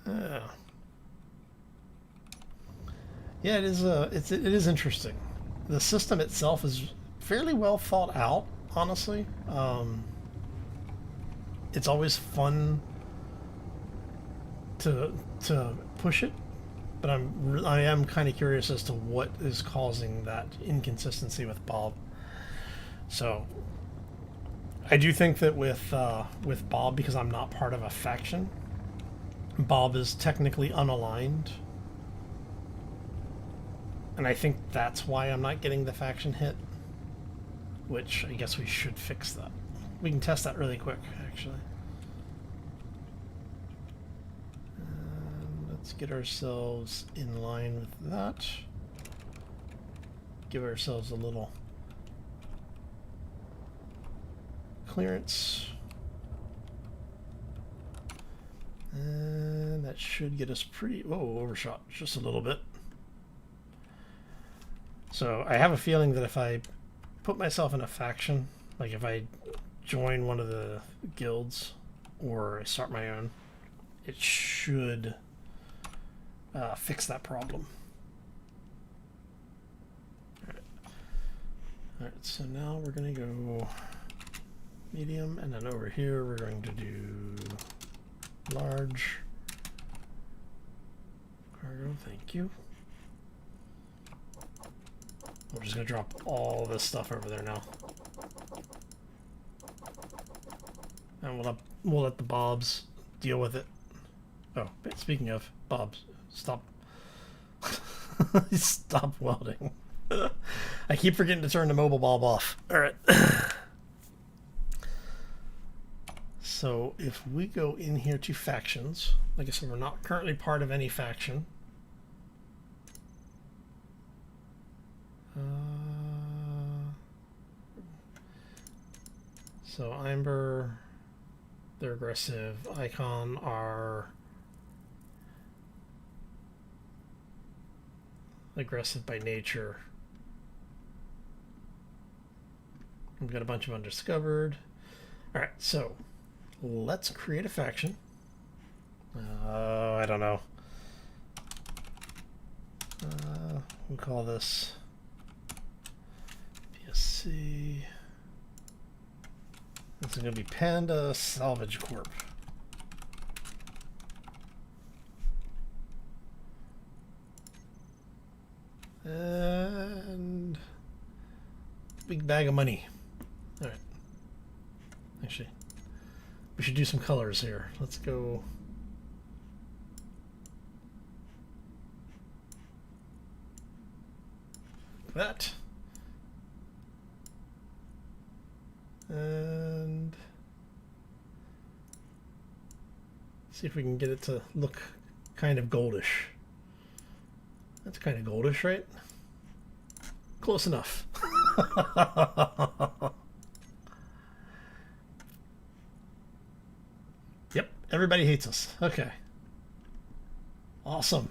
Speaker 1: Yeah, it is. It is interesting. The system itself is fairly well thought out, honestly. It's always fun to push it, but I am kind of curious as to what is causing that inconsistency with Bob. So I do think that with Bob, because I'm not part of a faction, Bob is technically unaligned, and I think that's why I'm not getting the faction hit. Which I guess we should fix that. We can test that really quick, actually. Let's get ourselves in line with that. Give ourselves a little clearance. And that should get us pretty... Whoa, overshot just a little bit. So I have a feeling that if I put myself in a faction, like if I join one of the guilds or I start my own, it should fix that problem. Alright, so now we're going to go medium, and then over here we're going to do large cargo. Thank you. I'm just going to drop all this stuff over there now. And we'll let the Bobs deal with it. Oh, speaking of Bobs, stop. Stop welding. I keep forgetting to turn the mobile Bob off. Alright. So if we go in here to factions, like I said, we're not currently part of any faction. So Imber, they're aggressive. Icon are aggressive by nature. We've got a bunch of undiscovered. All right, so let's create a faction. I don't know. We'll call this PSC. This is going to be Panda Salvage Corp. And big bag of money. All right. Actually, we should do some colors here. Let's go. That. And see if we can get it to look kind of goldish. That's kind of goldish, right? Close enough. Yep, everybody hates us. Okay. Awesome.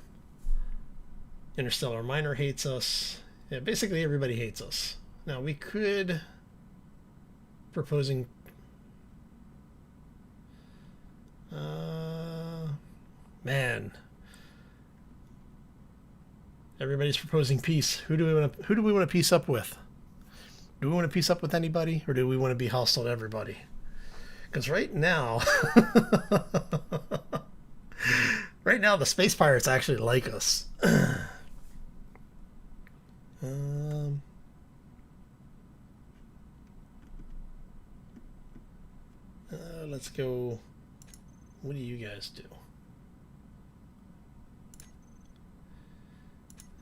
Speaker 1: Interstellar Miner hates us. Yeah, basically everybody hates us. Now we could... proposing man, everybody's proposing peace. Who do we want to peace up with? Do we want to peace up with anybody, or do we want to be hostile to everybody? Because right now the space pirates actually like us. Let's go. What do you guys do?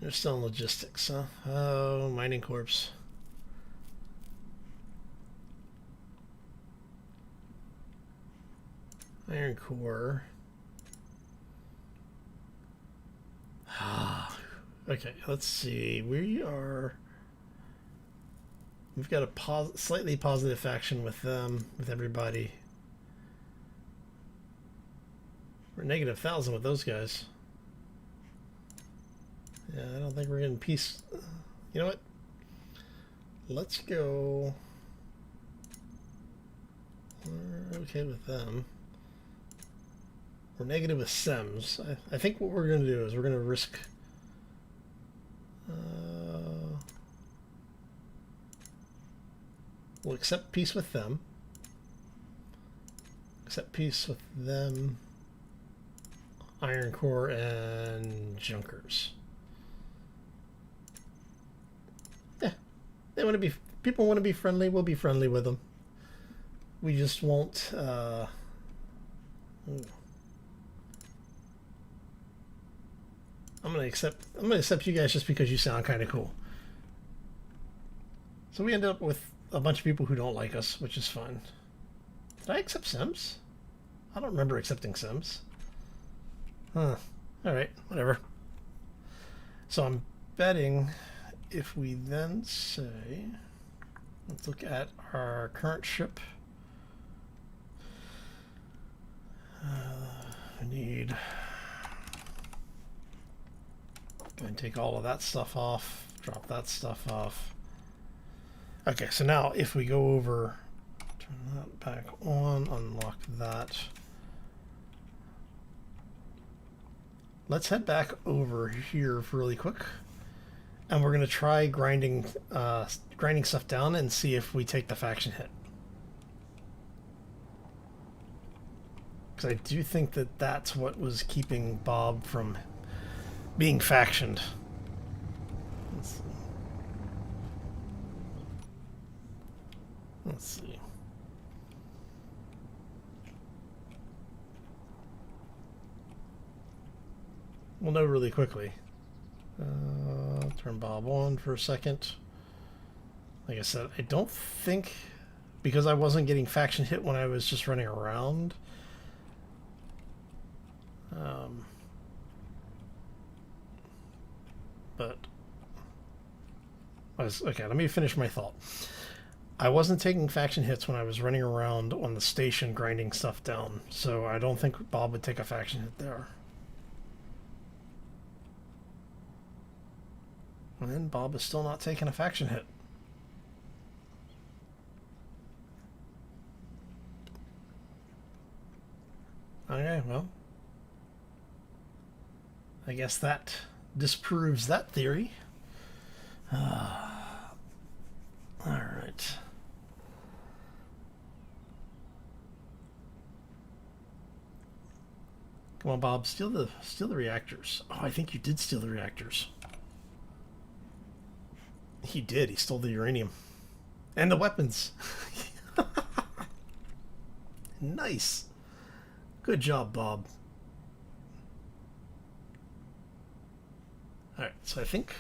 Speaker 1: They're still in logistics, huh? Oh, mining corps. Iron core. Okay, let's see. We are We've got a slightly positive faction with them, with everybody. We're negative 1,000 with those guys. Yeah, I don't think we're getting peace. You know what? Let's go. We're okay with them. We're negative with Sems. I think what we're going to do is we're going to risk. We'll accept peace with them. Accept peace with them. Iron Core and Junkers. Yeah, they want to be. People want to be friendly. We'll be friendly with them. We just won't. I'm gonna accept you guys just because you sound kind of cool. So we end up with a bunch of people who don't like us, which is fun. Did I accept Sims? I don't remember accepting Sims. Huh. Alright, whatever. So I'm betting if we then say, let's look at our current ship. We need, go and take all of that stuff off, drop that stuff off. Okay, so now if we go over, turn that back on, unlock that. Let's head back over here really quick, and we're gonna try grinding stuff down and see if we take the faction hit. Because I do think that that's what was keeping Bob from being factioned. Let's see. We'll know really quickly. Turn Bob on for a second. Like I said, I don't think, because I wasn't getting faction hit when I was just running around. Okay, let me finish my thought. I wasn't taking faction hits when I was running around on the station grinding stuff down, so I don't think Bob would take a faction hit there. And Bob is still not taking a faction hit. Okay, well, I guess that disproves that theory. Alright. Come on, Bob, steal the reactors. Oh, I think you did steal the reactors. He did. He stole the uranium. And the weapons. Nice. Good job, Bob. Alright, so I think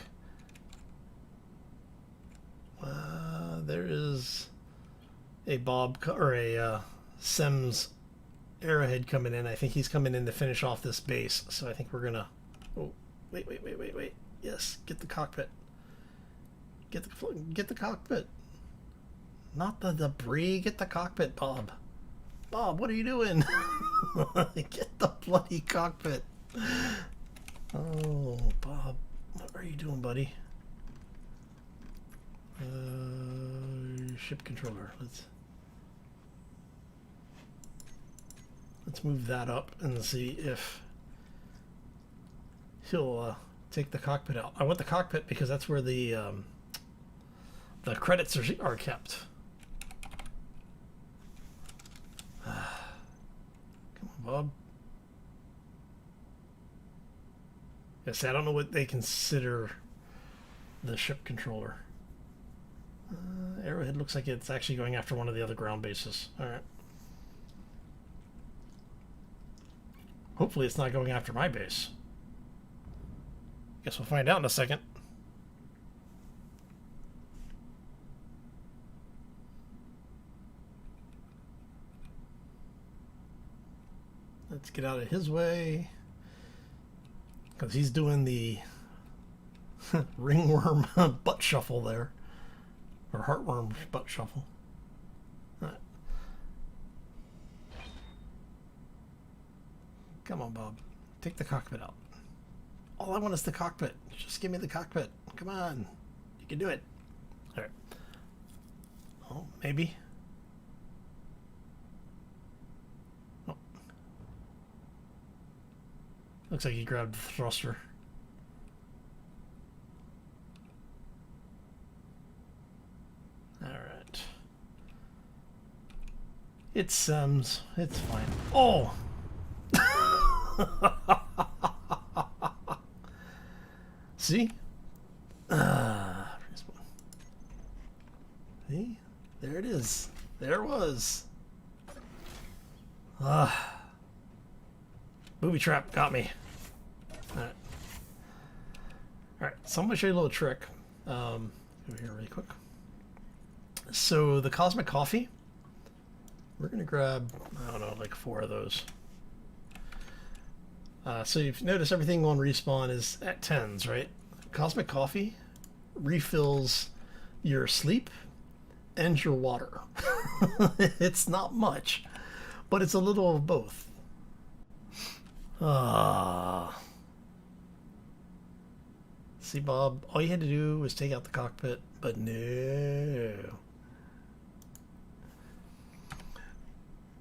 Speaker 1: there is a Bob or a Sems arrowhead coming in. I think he's coming in to finish off this base. So I think we're gonna. Oh, wait! Yes, get the cockpit. Get the cockpit. Not the debris. Get the cockpit, Bob. Bob, what are you doing? Get the bloody cockpit. Oh, Bob, what are you doing, buddy? Ship controller. Let's move that up and see if he'll take the cockpit out. I want the cockpit because that's where the credits are kept. Come on, Bob. Yes, I don't know what they consider the ship controller. Arrowhead looks like it's actually going after one of the other ground bases. Alright. Hopefully it's not going after my base. Guess we'll find out in a second. Let's get out of his way. Because he's doing the ringworm butt shuffle there. Or heartworm butt shuffle. All right. Come on, Bob. Take the cockpit out. All I want is the cockpit. Just give me the cockpit. Come on. You can do it. All right. Oh, maybe. Oh. Looks like he grabbed the thruster. All right. It's Sims. It's fine. Oh! See? See? There it is. There it was. Booby trap got me. Alright. Alright, so I'm going to show you a little trick. Go here really quick. So the Cosmic Coffee, we're going to grab, I don't know, like 4 of those. So you've noticed everything on respawn is at 10s, right? Cosmic Coffee refills your sleep and your water. It's not much, but it's a little of both. See, Bob, all you had to do was take out the cockpit, but no.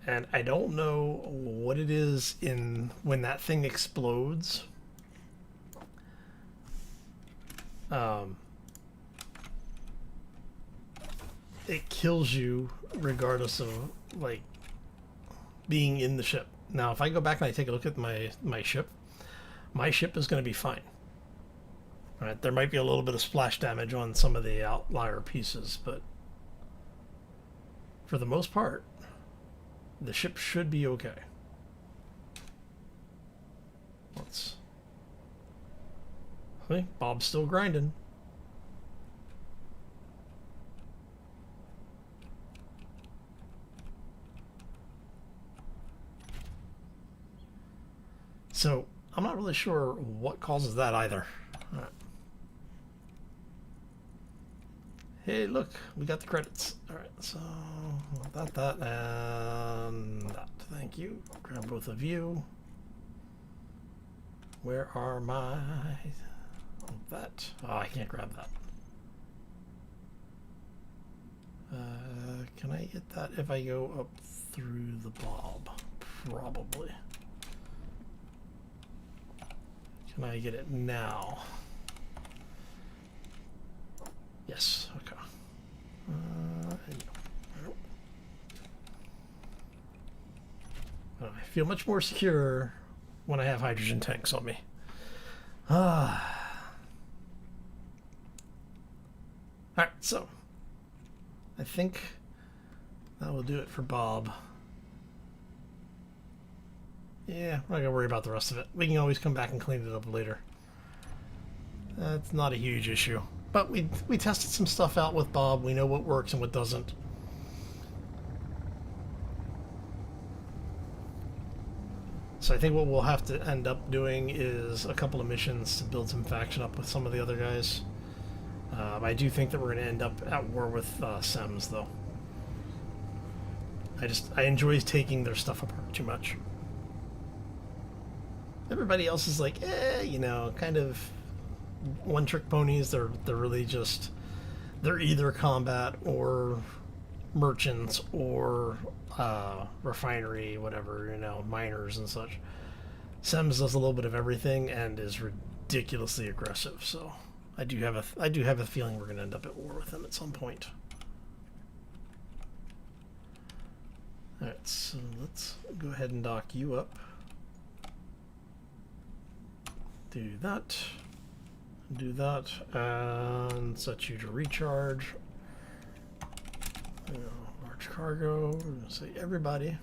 Speaker 1: And I don't know what it is in when that thing explodes. It kills you regardless of like being in the ship. Now, if I go back and I take a look at my ship is going to be fine. All right, there might be a little bit of splash damage on some of the outlier pieces, but for the most part, the ship should be okay. Let's see, Bob's still grinding. So I'm not really sure what causes that either. All right. Hey, look, we got the credits. All right, so that, and that. Thank you. Grab both of you. Where are my... that? Oh, I can't grab that. Can I get that if I go up through the Bob? Probably. Can I get it now? Yes, okay. I feel much more secure when I have hydrogen tanks on me. Alright, so I think that will do it for Bob. Yeah, we're not gonna worry about the rest of it. We can always come back and clean it up later. That's not a huge issue. But we tested some stuff out with Bob. We know what works and what doesn't. So I think what we'll have to end up doing is a couple of missions to build some faction up with some of the other guys. I do think that we're going to end up at war with Sems, though. I enjoy taking their stuff apart too much. Everybody else is like, you know, kind of one-trick ponies. They're really just, they're either combat or merchants or refinery, whatever, you know, miners and such. Sems does a little bit of everything and is ridiculously aggressive. So I do have a feeling we're going to end up at war with them at some point. All right, so let's go ahead and dock you up. Do that. Do that, and set you to recharge. You know, large cargo. We're gonna say everybody.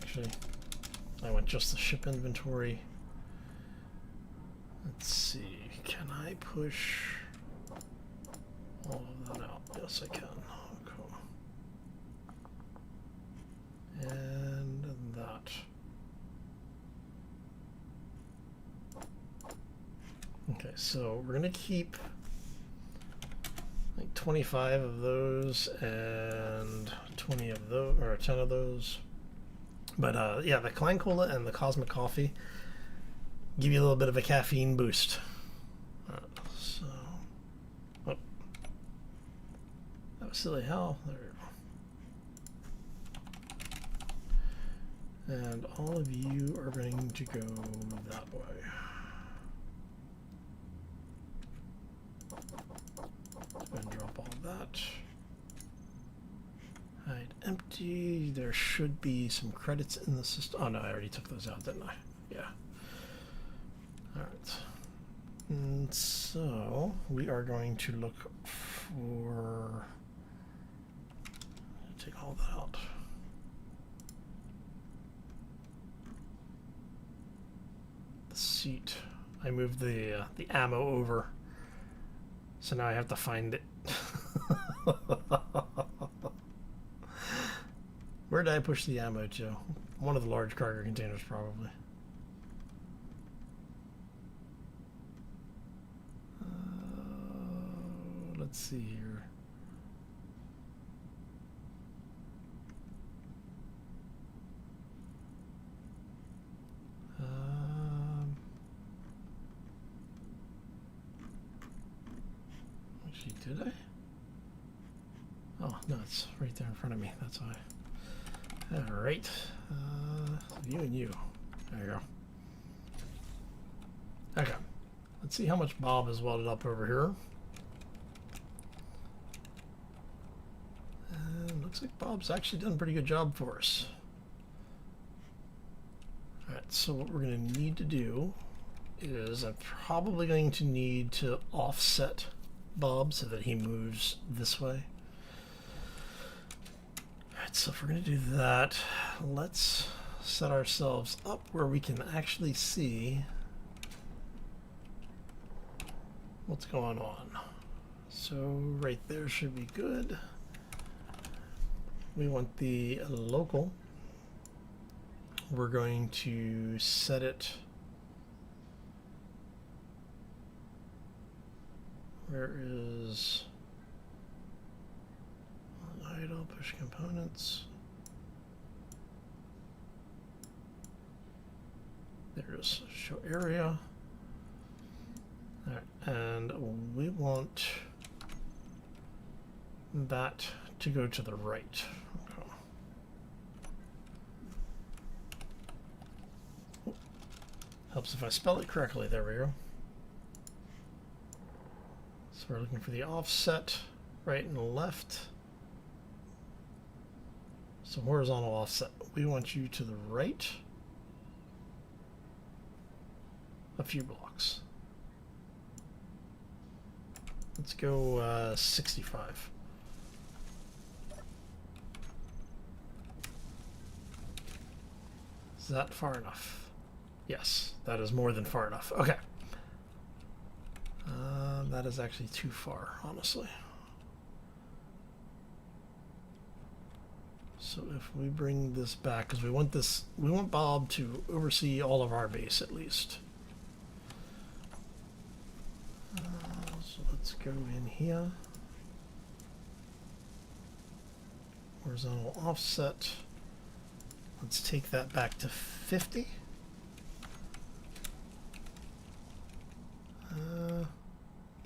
Speaker 1: Actually, I want just the ship inventory. Let's see. Can I push all of that out? Yes, I can. Okay. And that. Okay, so we're going to keep 25 of those and 20 of those, or 10 of those. But yeah, the Klein Cola and the Cosmic Coffee give you a little bit of a caffeine boost. So, oh, that was silly. How? There we go. And all of you are going to go that way. And drop all that. Hide empty. There should be some credits in the system. Oh no, I already took those out, didn't I? Yeah. Alright. And so we are going to look for. Take all that out. The seat. I moved the ammo over. So now I have to find it. Where did I push the ammo to? One of the large cargo containers, probably. Let's see here. Actually, did I? Oh, no, it's right there in front of me. That's why. All right. You and you. There you go. Okay. Let's see how much Bob has welded up over here. And looks like Bob's actually done a pretty good job for us. Alright, so what we're going to need to do is I'm probably going to need to offset Bob so that he moves this way. Alright, so if we're going to do that, let's set ourselves up where we can actually see what's going on. So right there should be good. We want the local. We're going to set it. Where is idle push components? There's show area. All right, and we want that to go to the right. Okay. Helps if I spell it correctly. There we go. So we're looking for the offset, right and left. So horizontal offset. We want you to the right a few blocks. Let's go 65. Is that far enough? Yes, that is more than far enough. Okay. That is actually too far, honestly. So if we bring this back, because we want Bob to oversee all of our base at least. So let's go in here. Horizontal offset. Let's take that back to 50.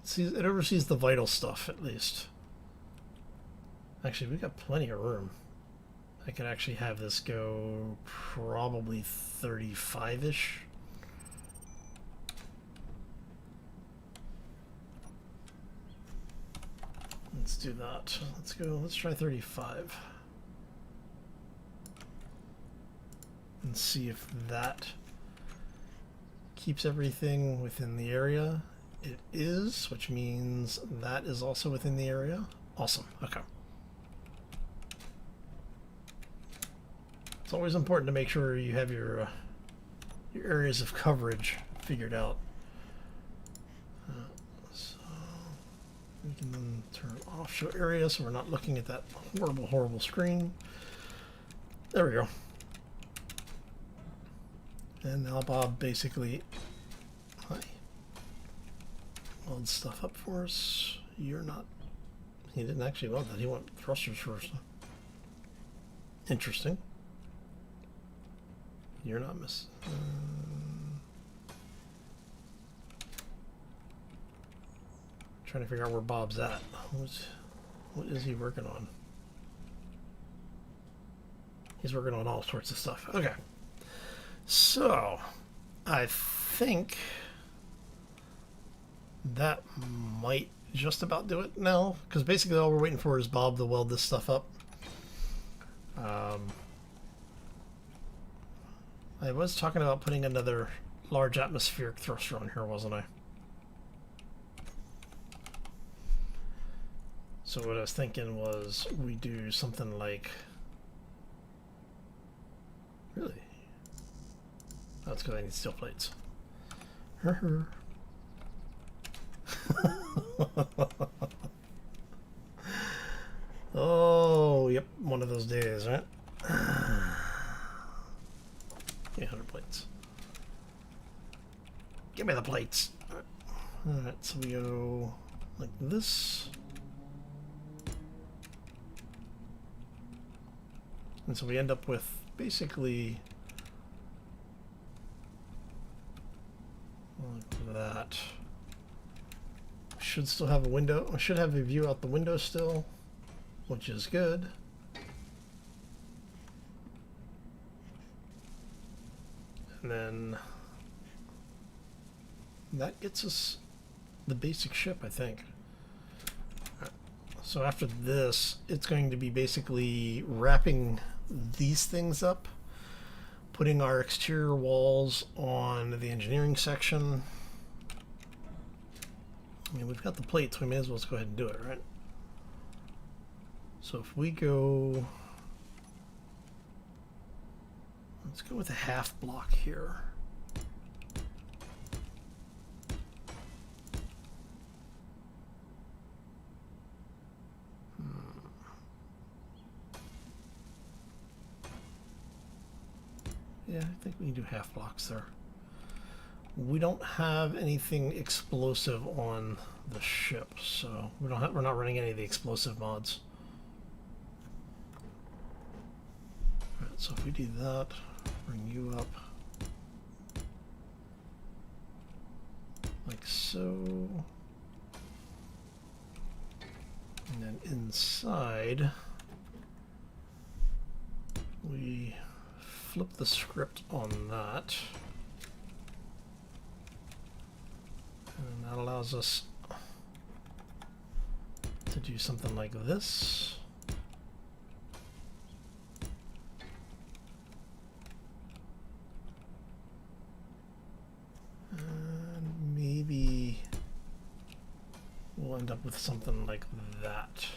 Speaker 1: See, it oversees the vital stuff at least. Actually, we got plenty of room. I could actually have this go probably 35-ish. Let's do that. Let's try 35. And see if that keeps everything within the area. It is, which means that is also within the area. Awesome. Okay. It's always important to make sure you have your areas of coverage figured out. So we can then turn off show area so we're not looking at that horrible, horrible screen. There we go. And now Bob basically holds stuff up for us. You're not he didn't actually want that. He wanted thrusters first. Interesting. You're not missing. Trying to figure out where Bob's at. What is he working on? He's working on all sorts of stuff. Okay. So, I think that might just about do it now. Because basically all we're waiting for is Bob to weld this stuff up. I was talking about putting another large atmospheric thruster on here, wasn't I? So what I was thinking was we do something like... Really? That's because I need steel plates. Oh, yep, one of those days, right? 800 plates. Give me the plates. Alright, so we go like this. And so we end up with basically like that. Should still have a window. I should have a view out the window still, which is good. And then that gets us the basic ship, I think. So after this, it's going to be basically wrapping these things up, putting our exterior walls on the engineering section. I mean, we've got the plates, we may as well just go ahead and do it, right? So if we go... Let's go with a half block here. Yeah, I think we can do half blocks there. We don't have anything explosive on the ship, so we're not running any of the explosive mods. All right, so if we do that, bring you up like so, and then inside we flip the script on that, and that allows us to do something like this. And maybe we'll end up with something like that.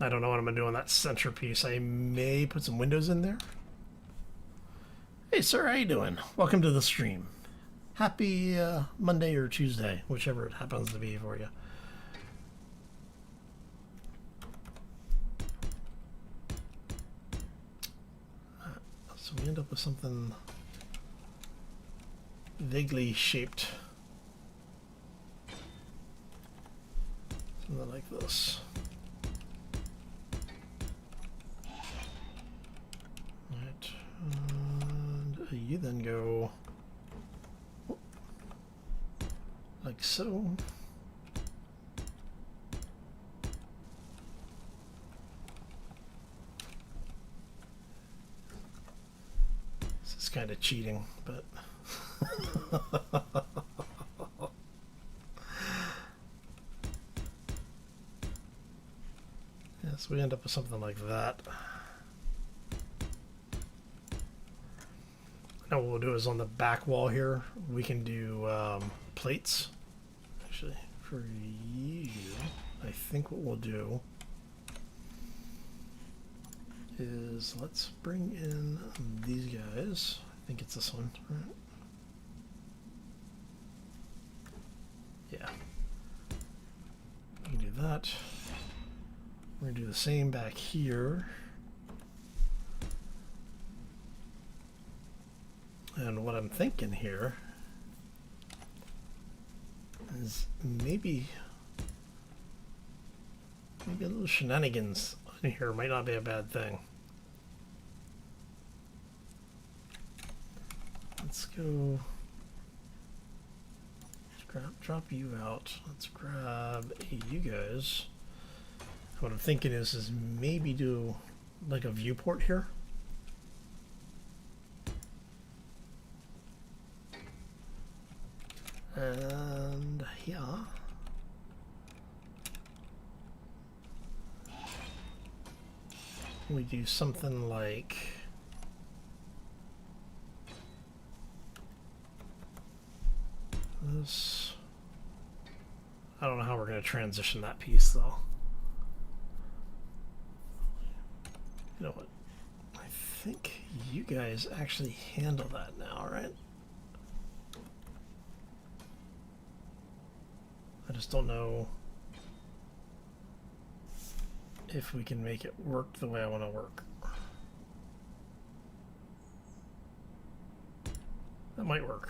Speaker 1: I don't know what I'm going to do on that centerpiece. I may put some windows in there. Hey, sir, how you doing? Welcome to the stream. Happy Monday or Tuesday, whichever it happens to be for you. So we end up with something vaguely shaped. Something like this. And you then go like so. This is kind of cheating, but yes, we end up with something like that. Now what we'll do is on the back wall here, we can do plates. Actually, for you, I think what we'll do is let's bring in these guys. I think it's this one, right? Yeah. We can do that. We're going to do the same back here. And what I'm thinking here is maybe a little shenanigans in here might not be a bad thing. Let's go. Let's drop you out. Let's grab you guys. What I'm thinking is maybe do like a viewport here. And yeah. We do something like this. I don't know how we're going to transition that piece though. You know what? I think you guys actually handle that now, right? I just don't know if we can make it work the way I want to work. That might work.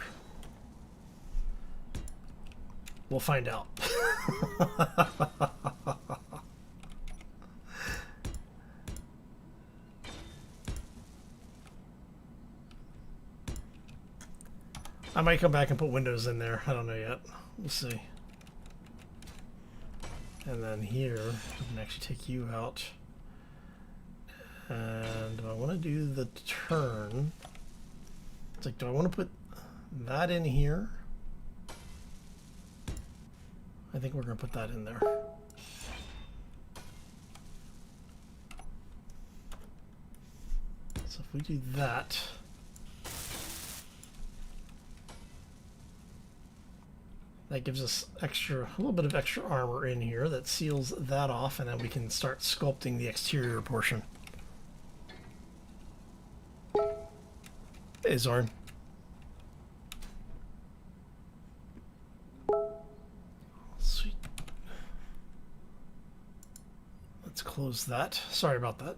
Speaker 1: We'll find out. I might come back and put windows in there. I don't know yet. We'll see. And then here, we can actually take you out. And I want to do the turn. It's like, do I want to put that in here? I think we're going to put that in there. So if we do that, that gives us a little bit of extra armor in here that seals that off, and then we can start sculpting the exterior portion. Hey, Zorn. Sweet. Let's close that. Sorry about that.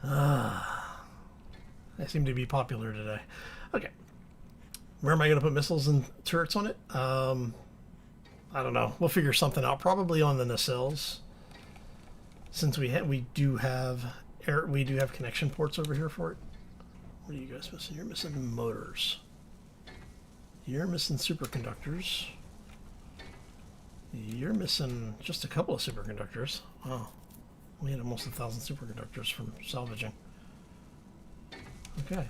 Speaker 1: I seem to be popular today. Okay. Where am I going to put missiles and turrets on it? I don't know. We'll figure something out. Probably on the nacelles, since we do have connection ports over here for it. What are you guys missing? You're missing motors. You're missing superconductors. You're missing just a couple of superconductors. Wow, we had almost 1,000 superconductors from salvaging. Okay,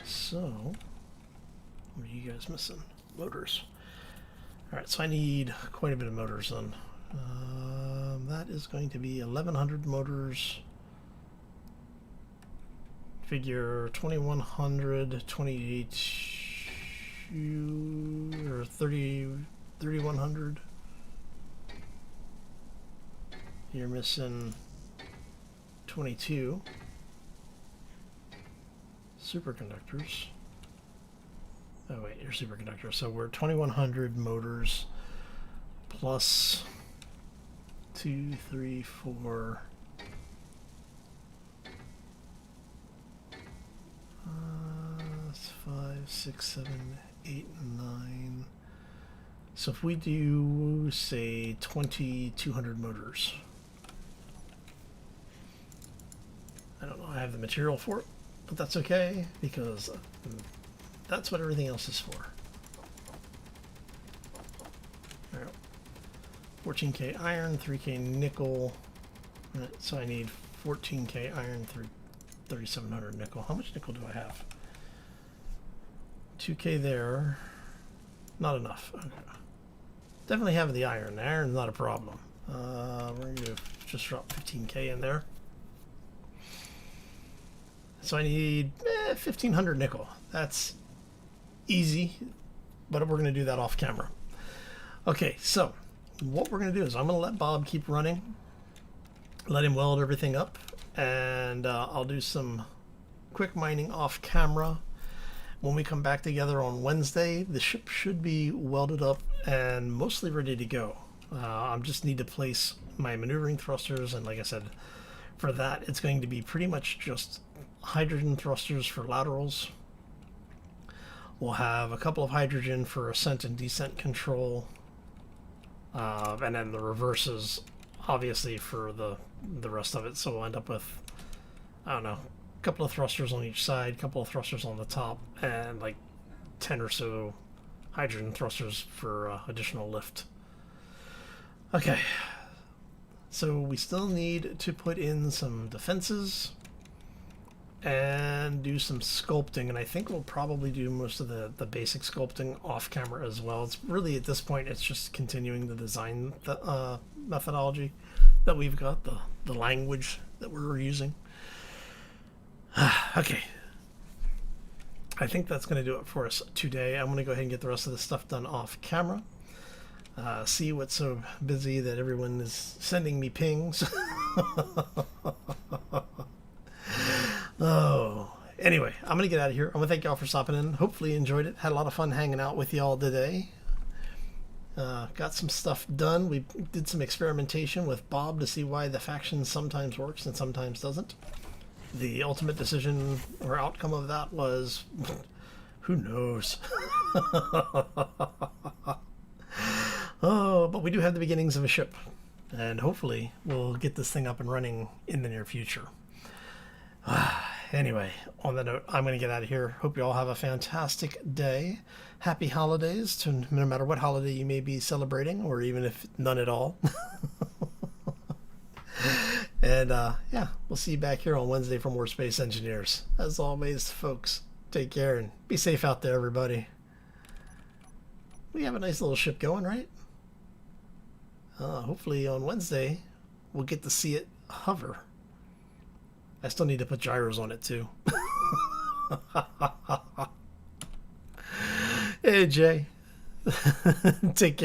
Speaker 1: so. What are you guys missing? Motors. Alright, so I need quite a bit of motors then. That is going to be 1,100 motors. Figure 2,100, 22, or 3,100. You're missing 22 superconductors. Oh wait, you're superconductor. So we're 2,100 motors plus 2, 3, 4. 5, 6, 7, 8, 9. So if we do, say, 2,200 motors. I don't know, I have the material for it, but that's okay because that's what everything else is for. All right. 14K iron, 3K nickel. Right, so I need 14K iron, 3,700 nickel. How much nickel do I have? 2K there. Not enough. Okay. Definitely have the iron. The iron's not a problem. We're going to just drop 15K in there. So I need 1,500 nickel. That's easy, but we're going to do that off camera. Okay, so what we're going to do is I'm going to let Bob keep running, let him weld everything up, and I'll do some quick mining off camera. When we come back together on Wednesday, the ship should be welded up and mostly ready to go. I just need to place my maneuvering thrusters, and like I said, for that it's going to be pretty much just hydrogen thrusters for laterals. We'll have a couple of hydrogen for ascent and descent control, and then the reverses obviously for the rest of it. So we'll end up with, I don't know, a couple of thrusters on each side, a couple of thrusters on the top, and like 10 or so hydrogen thrusters for additional lift. Okay, so we still need to put in some defenses and do some sculpting, and I think we'll probably do most of the basic sculpting off camera as well. It's really, at this point, it's just continuing the design methodology that we've got, the language that we're using. Okay, I think that's going to do it for us today. I'm going to go ahead and get the rest of the stuff done off camera. See what's so busy that everyone is sending me pings. Oh, anyway, I'm going to get out of here. I want to thank y'all for stopping in. Hopefully you enjoyed it. Had a lot of fun hanging out with y'all today. Got some stuff done. We did some experimentation with Bob to see why the faction sometimes works and sometimes doesn't. The ultimate decision or outcome of that was, who knows? Oh, but we do have the beginnings of a ship, and hopefully we'll get this thing up and running in the near future. Anyway, on that note, I'm going to get out of here. Hope you all have a fantastic day. Happy holidays to no matter what holiday you may be celebrating, or even if none at all. And yeah, we'll see you back here on Wednesday for more Space Engineers. As always, folks, take care and be safe out there, everybody. We have a nice little ship going, right? Hopefully on Wednesday we'll get to see it hover. I still need to put gyros on it too. Hey Jay, take care.